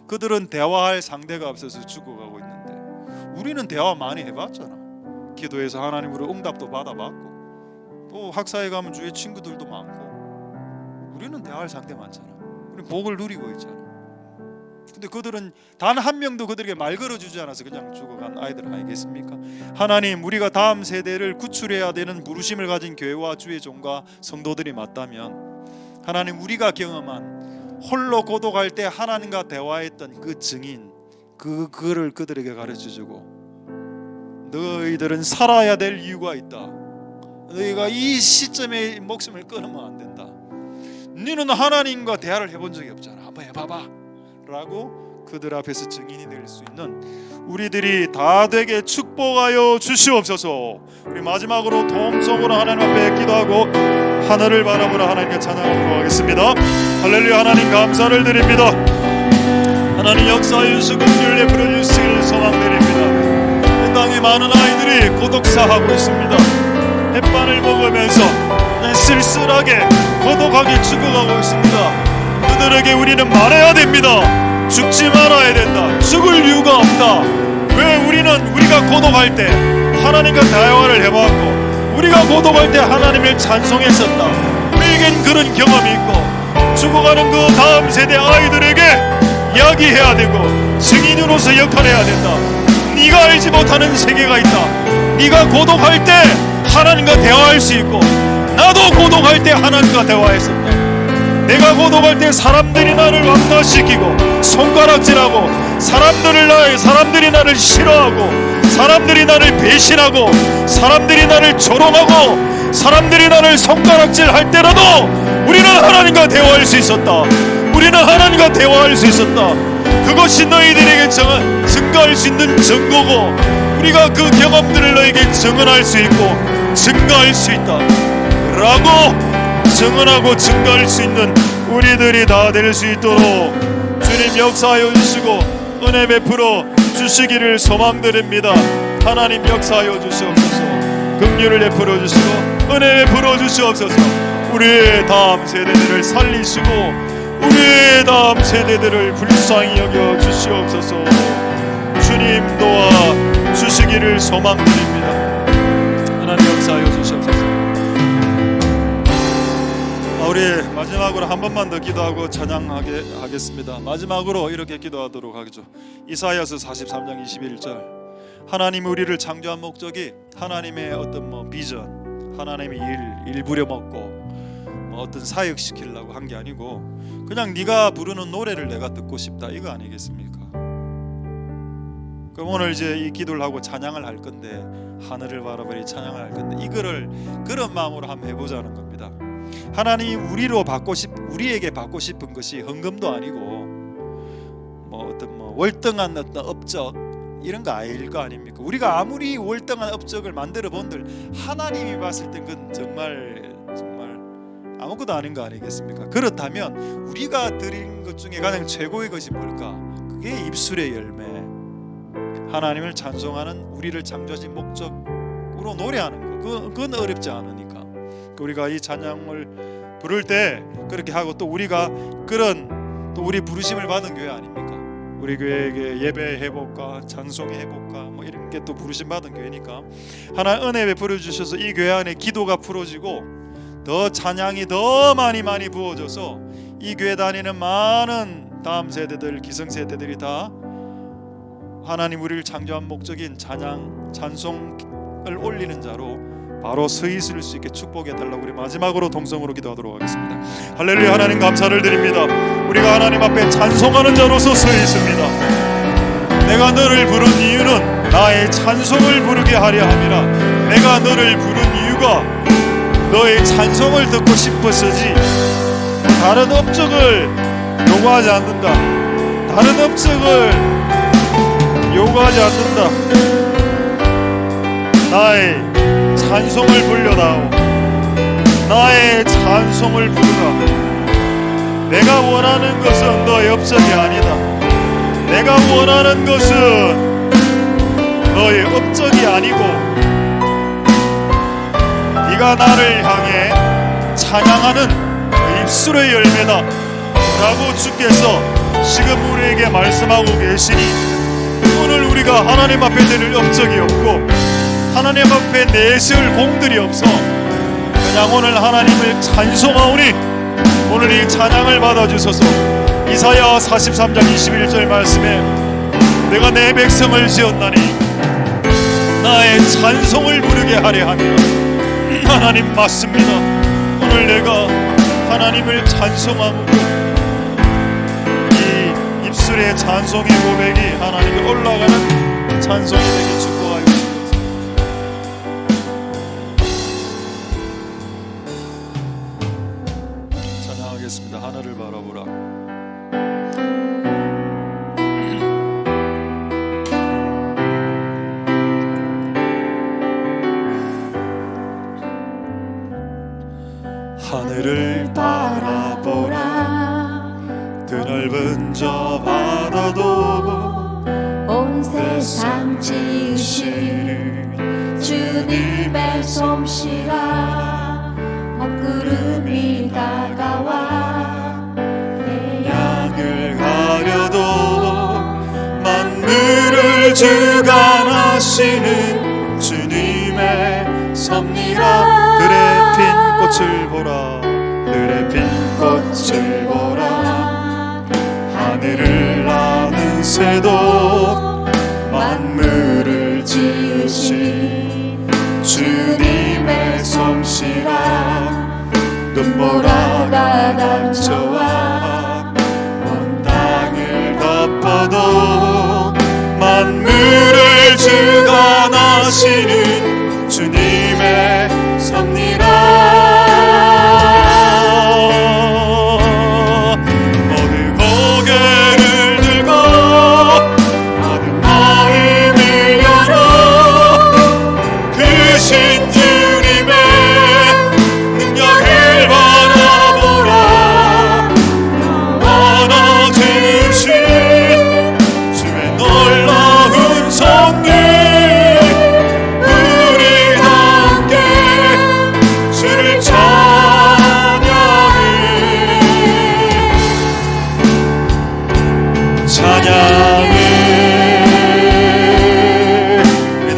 그들은 대화할 상대가 없어서 죽어가고 있는데 우리는 대화 많이 해봤잖아. 기도해서 하나님으로 응답도 받아봤고, 또 학사에 가면 주위에 친구들도 많고, 우리는 대화할 상대 많잖아. 우리는 복을 누리고 있잖아. 근데 그들은 단 한 명도 그들에게 말 걸어주지 않아서 그냥 죽어간 아이들 아니겠습니까? 하나님, 우리가 다음 세대를 구출해야 되는 부르심을 가진 교회와 주의 종과 성도들이 맞다면, 하나님, 우리가 경험한 홀로 고독할 때 하나님과 대화했던 그 증인, 그거를 그들에게 가르쳐주고, 너희들은 살아야 될 이유가 있다. 너희가 이 시점에 목숨을 끊으면 안 된다. 너는 하나님과 대화를 해본 적이 없잖아. 한번 해봐봐 라고 그들 앞에서 증인이 될 수 있는 우리들이 다 되게 축복하여 주시옵소서. 우리 마지막으로 통성으로 하나님 앞에 기도하고 하늘을 바라보라 하나님께 찬양하도록 하겠습니다. 할렐루야. 하나님 감사를 드립니다. 하나님 역사의 수금률 베풀어 주시기를 소망드립니다. 이 땅에 많은 아이들이 고독사하고 있습니다. 햇반을 먹으면서 그냥 쓸쓸하게 고독하게 죽어가고 있습니다. 그들에게 우리는 말해야 됩니다. 죽지 말아야 된다. 죽을 이유가 없다. 왜? 우리가 고독할 때 하나님과 대화를 해봤고, 우리가 고독할 때 하나님을 찬송했었다. 우리에겐 그런 경험이 있고, 죽어가는 그 다음 세대 아이들에게 이야기해야 되고 증인으로서 역할해야 된다. 네가 알지 못하는 세계가 있다. 네가 고독할 때 하나님과 대화할 수 있고, 나도 고독할 때 하나님과 대화했었다. 내가 고독할 때 사람들이 나를 왕따시키고 손가락질하고, 사람들이 나를 싫어하고, 사람들이 나를 배신하고, 사람들이 나를 조롱하고, 사람들이 나를 손가락질할 때라도 우리는 하나님과 대화할 수 있었다. 우리는 하나님과 대화할 수 있었다. 그것이 너희들에게 증거할 수 있는 증거고, 우리가 그 경험들을 너에게 증언할 수 있고 증거할 수 있다 라고 증언하고 증거할 수 있는 우리들이 다 될 수 있도록 주님 역사하여 주시고 은혜 베풀어 주시기를 소망드립니다. 하나님 역사하여 주시옵소서. 긍휼을 베풀어 주시고 은혜 베풀어 주시옵소서. 우리의 다음 세대들을 살리시고 우리의 다음 세대들을 불쌍히 여겨 주시옵소서. 주님 도와 주시기를 소망드립니다. 하나님 역사하여 주시옵소서. 우리 마지막으로 한 번만 더 기도하고 찬양하게 하겠습니다. 마지막으로 이렇게 기도하도록 하겠죠. 이사야서 43장 21절. 하나님이 우리를 창조한 목적이 하나님의 어떤 비전, 하나님의 일 부려먹고 어떤 사역시키려고 한 게 아니고, 그냥 네가 부르는 노래를 내가 듣고 싶다, 이거 아니겠습니까? 그럼 오늘 이제 이 기도를 하고 찬양을 할 건데, 하늘을 바라보니 찬양을 할 건데, 이거를 그런 마음으로 한번 해보자는 겁니다. 하나님이 우리에게 받고 싶은 것이 헌금도 아니고 어떤 월등한 어떤 업적, 이런 거 아닐 거 아닙니까? 우리가 아무리 월등한 업적을 만들어 본들 하나님이 봤을 땐 그건 정말 아무것도 아닌 거 아니겠습니까? 그렇다면 우리가 드린 것 중에 가장 최고의 것이 뭘까? 그게 입술의 열매, 하나님을 찬송하는, 우리를 창조하신 목적으로 노래하는 거. 그건 어렵지 않으니까 우리가 이 찬양을 부를 때 그렇게 하고, 또 우리가 그런 또 우리 부르심을 받은 교회 아닙니까? 우리 교회에게 예배해볼까, 찬송해볼까, 뭐 이런 게 또 부르심 받은 교회니까 하나님 은혜 베풀어 주셔서 이 교회 안에 기도가 풀어지고 더 찬양이 더 많이 부어져서 이 교회 다니는 많은 다음 세대들, 기성세대들이 다 하나님 우리를 창조한 목적인 찬양, 찬송을 올리는 자로 바로 서 있을 수 있게 축복해 달라고 우리 마지막으로 동성으로 기도하도록 하겠습니다. 할렐루야. 하나님 감사를 드립니다. 우리가 하나님 앞에 찬송하는 자로서 서 있습니다. 내가 너를 부른 이유는 나의 찬송을 부르게 하려 함이라. 내가 너를 부른 이유가 너의 찬송을 듣고 싶어서지 다른 업적을 요구하지 않는다. 다른 업적을 요구하지 않는다. 나의 찬송을 불려다오. 나의 찬송을 부르라. 내가 원하는 것은 너의 업적이 아니다. 내가 원하는 것은 너의 업적이 아니고 네가 나를 향해 찬양하는 입술의 열매다 라고 주께서 지금 우리에게 말씀하고 계시니, 오늘 우리가 하나님 앞에 드릴 업적이 없고 하나님 앞에 내세울 공들이 없어 그냥 오늘 하나님을 찬송하오니 오늘 이 찬양을 받아주소서. 이사야 43장 21절 말씀에 내가 내 백성을 지었나니 나의 찬송을 부르게 하려 함이라. 하나님 맞습니다. 오늘 내가 하나님을 찬송하고 이 입술의 찬송의 고백이 하나님께 올라가는 찬송이 되게 축복하여 주시옵소서. 찬양하겠습니다. 하늘을 바라보라. 하늘을 바라보라. 드넓은 저 바다도 온 세상 지으신 주님의 솜씨라. 먹구름이 다가와 태양을 가려도 만물을 주관하시는 주님의 섭리라. 들에 핀 꽃을 보라. 들에 핀 꽃을 보라. 하늘을 나는 새도 만물을 지으신 주님의 솜씨라. 눈보라가 감춰와 온 땅을 덮어도 만물을 주관하시는 주님의 섭리라.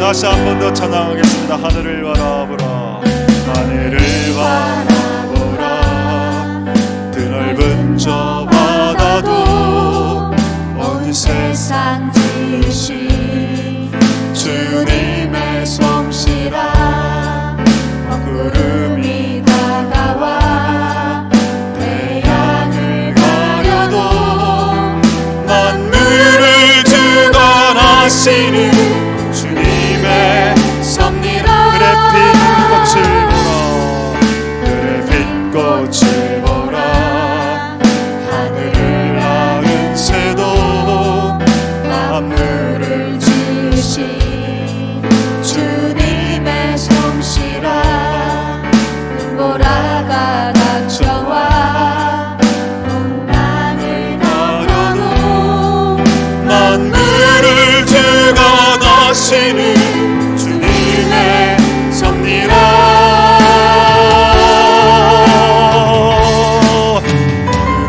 다시 한 번 더 찬양하겠습니다. 하늘을 바라보라. 하늘을 바라보라. 드넓은 저 바다도 온 세상 지으신 주님의 솜씨라. 구름이 다가와 태양을 가려도 만물을 주관하시는 섭리라. 그래 핀 꽃을 보라. 그래 핀 꽃을 보라. 하늘을 나은 새도 만물을 이끄시는 주님의 섭리라.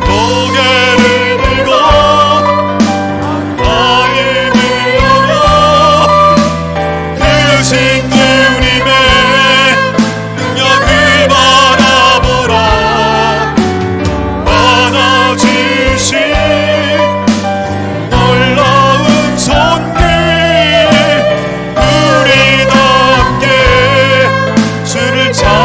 고개를 들고 마음을 열어 크신 주님의 능력을 바라보라. 받아주신 놀라운 손길 우리답게 주를 찬양해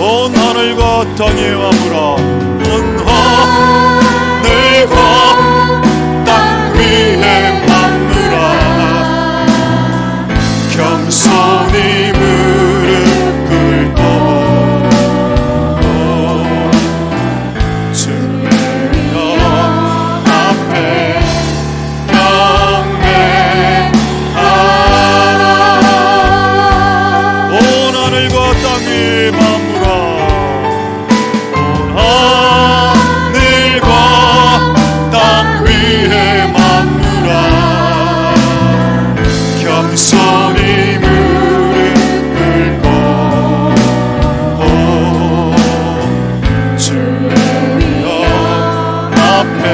온 하늘과 땅에 와무라. 온 하늘과 땅 위에 만무라. 겸손히 무릎 꿇고 주여 앞에 경배하라. 온 하늘과 땅 위에 만무라. 온 하늘과 땅 위에 만무라. 겸손히 무릎 꿇고 주여 앞에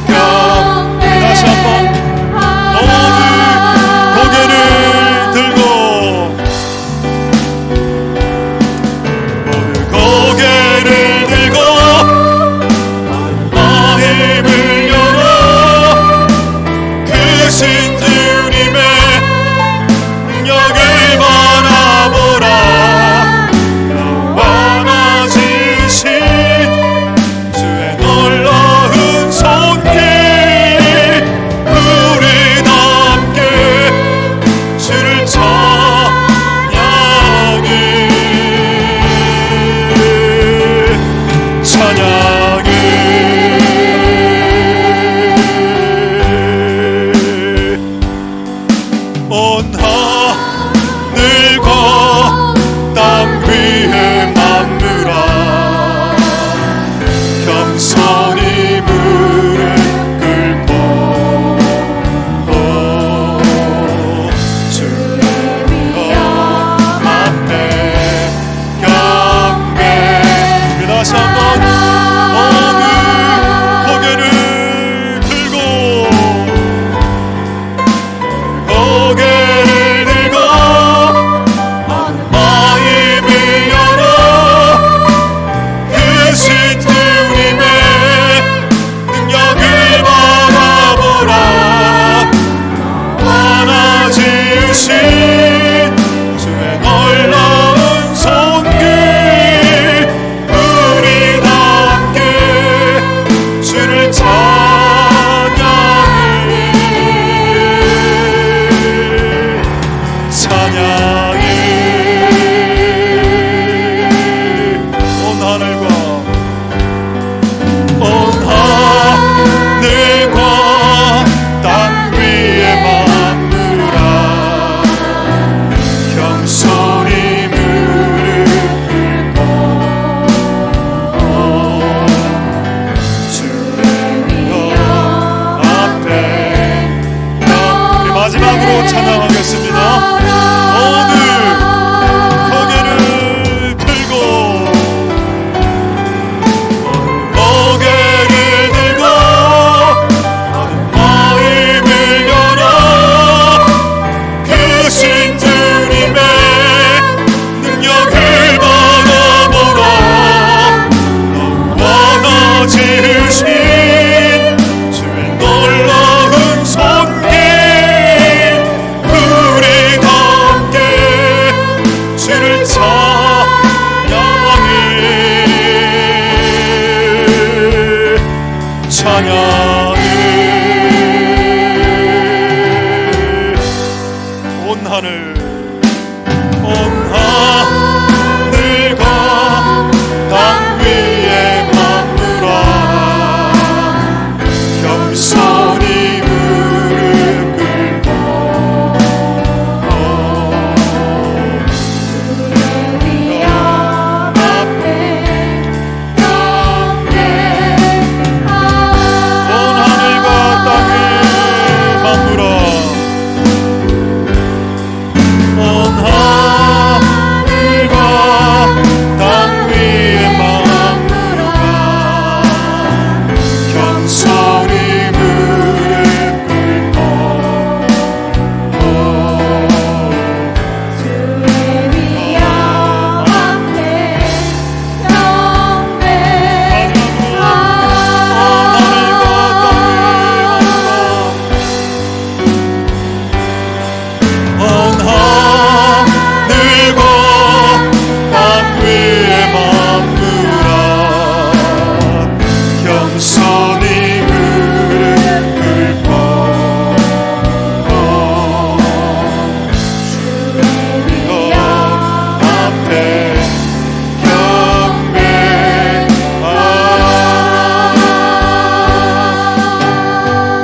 경배. 다시 한번 모두 고개를 들고 모두 고개를 들고 마음을 열어 크신 주님의 능력을 바라보라. 완화지신 주의 놀라운 손길 우리답게 주를 찬양해 온 하늘과 땅 위에 만무라. 겸손히 무릎 꿇고 주여 앞에 경배. 다시 한번 어느 고개를 들고 고개를 들고 마음을 열어 크신 주님의 능력을 바라보라. 완화지으신 주의 놀라운 손길 우리답게 주를 찬양해 온 하늘과 땅 위에 만무라. 겸손히 무릎 꿇고 주여 앞에 우리 마지막으로 찬양하겠습니다. 모두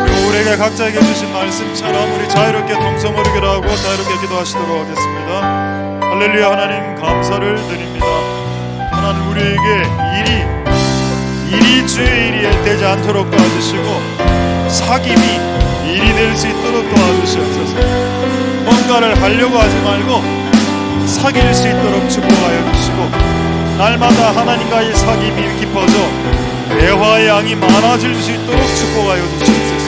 그리고 우리에게 각자에게 주신 말씀처럼 우리 자유롭게 동성으로 기도하고 자유롭게 기도하시도록 하겠습니다. 할렐루야. 하나님 감사를 드립니다. 하나님 우리에게 일이 주의 일이 되지 않도록 도와주시고 사귐이 일이 될 수 있도록 도와주시옵소서. 뭔가를 하려고 하지 말고 사귈 수 있도록 축복하여 주시고 날마다 하나님과의 사귐이 깊어져 대화의 양이 많아질 수 있도록 축복하여 주시옵소서.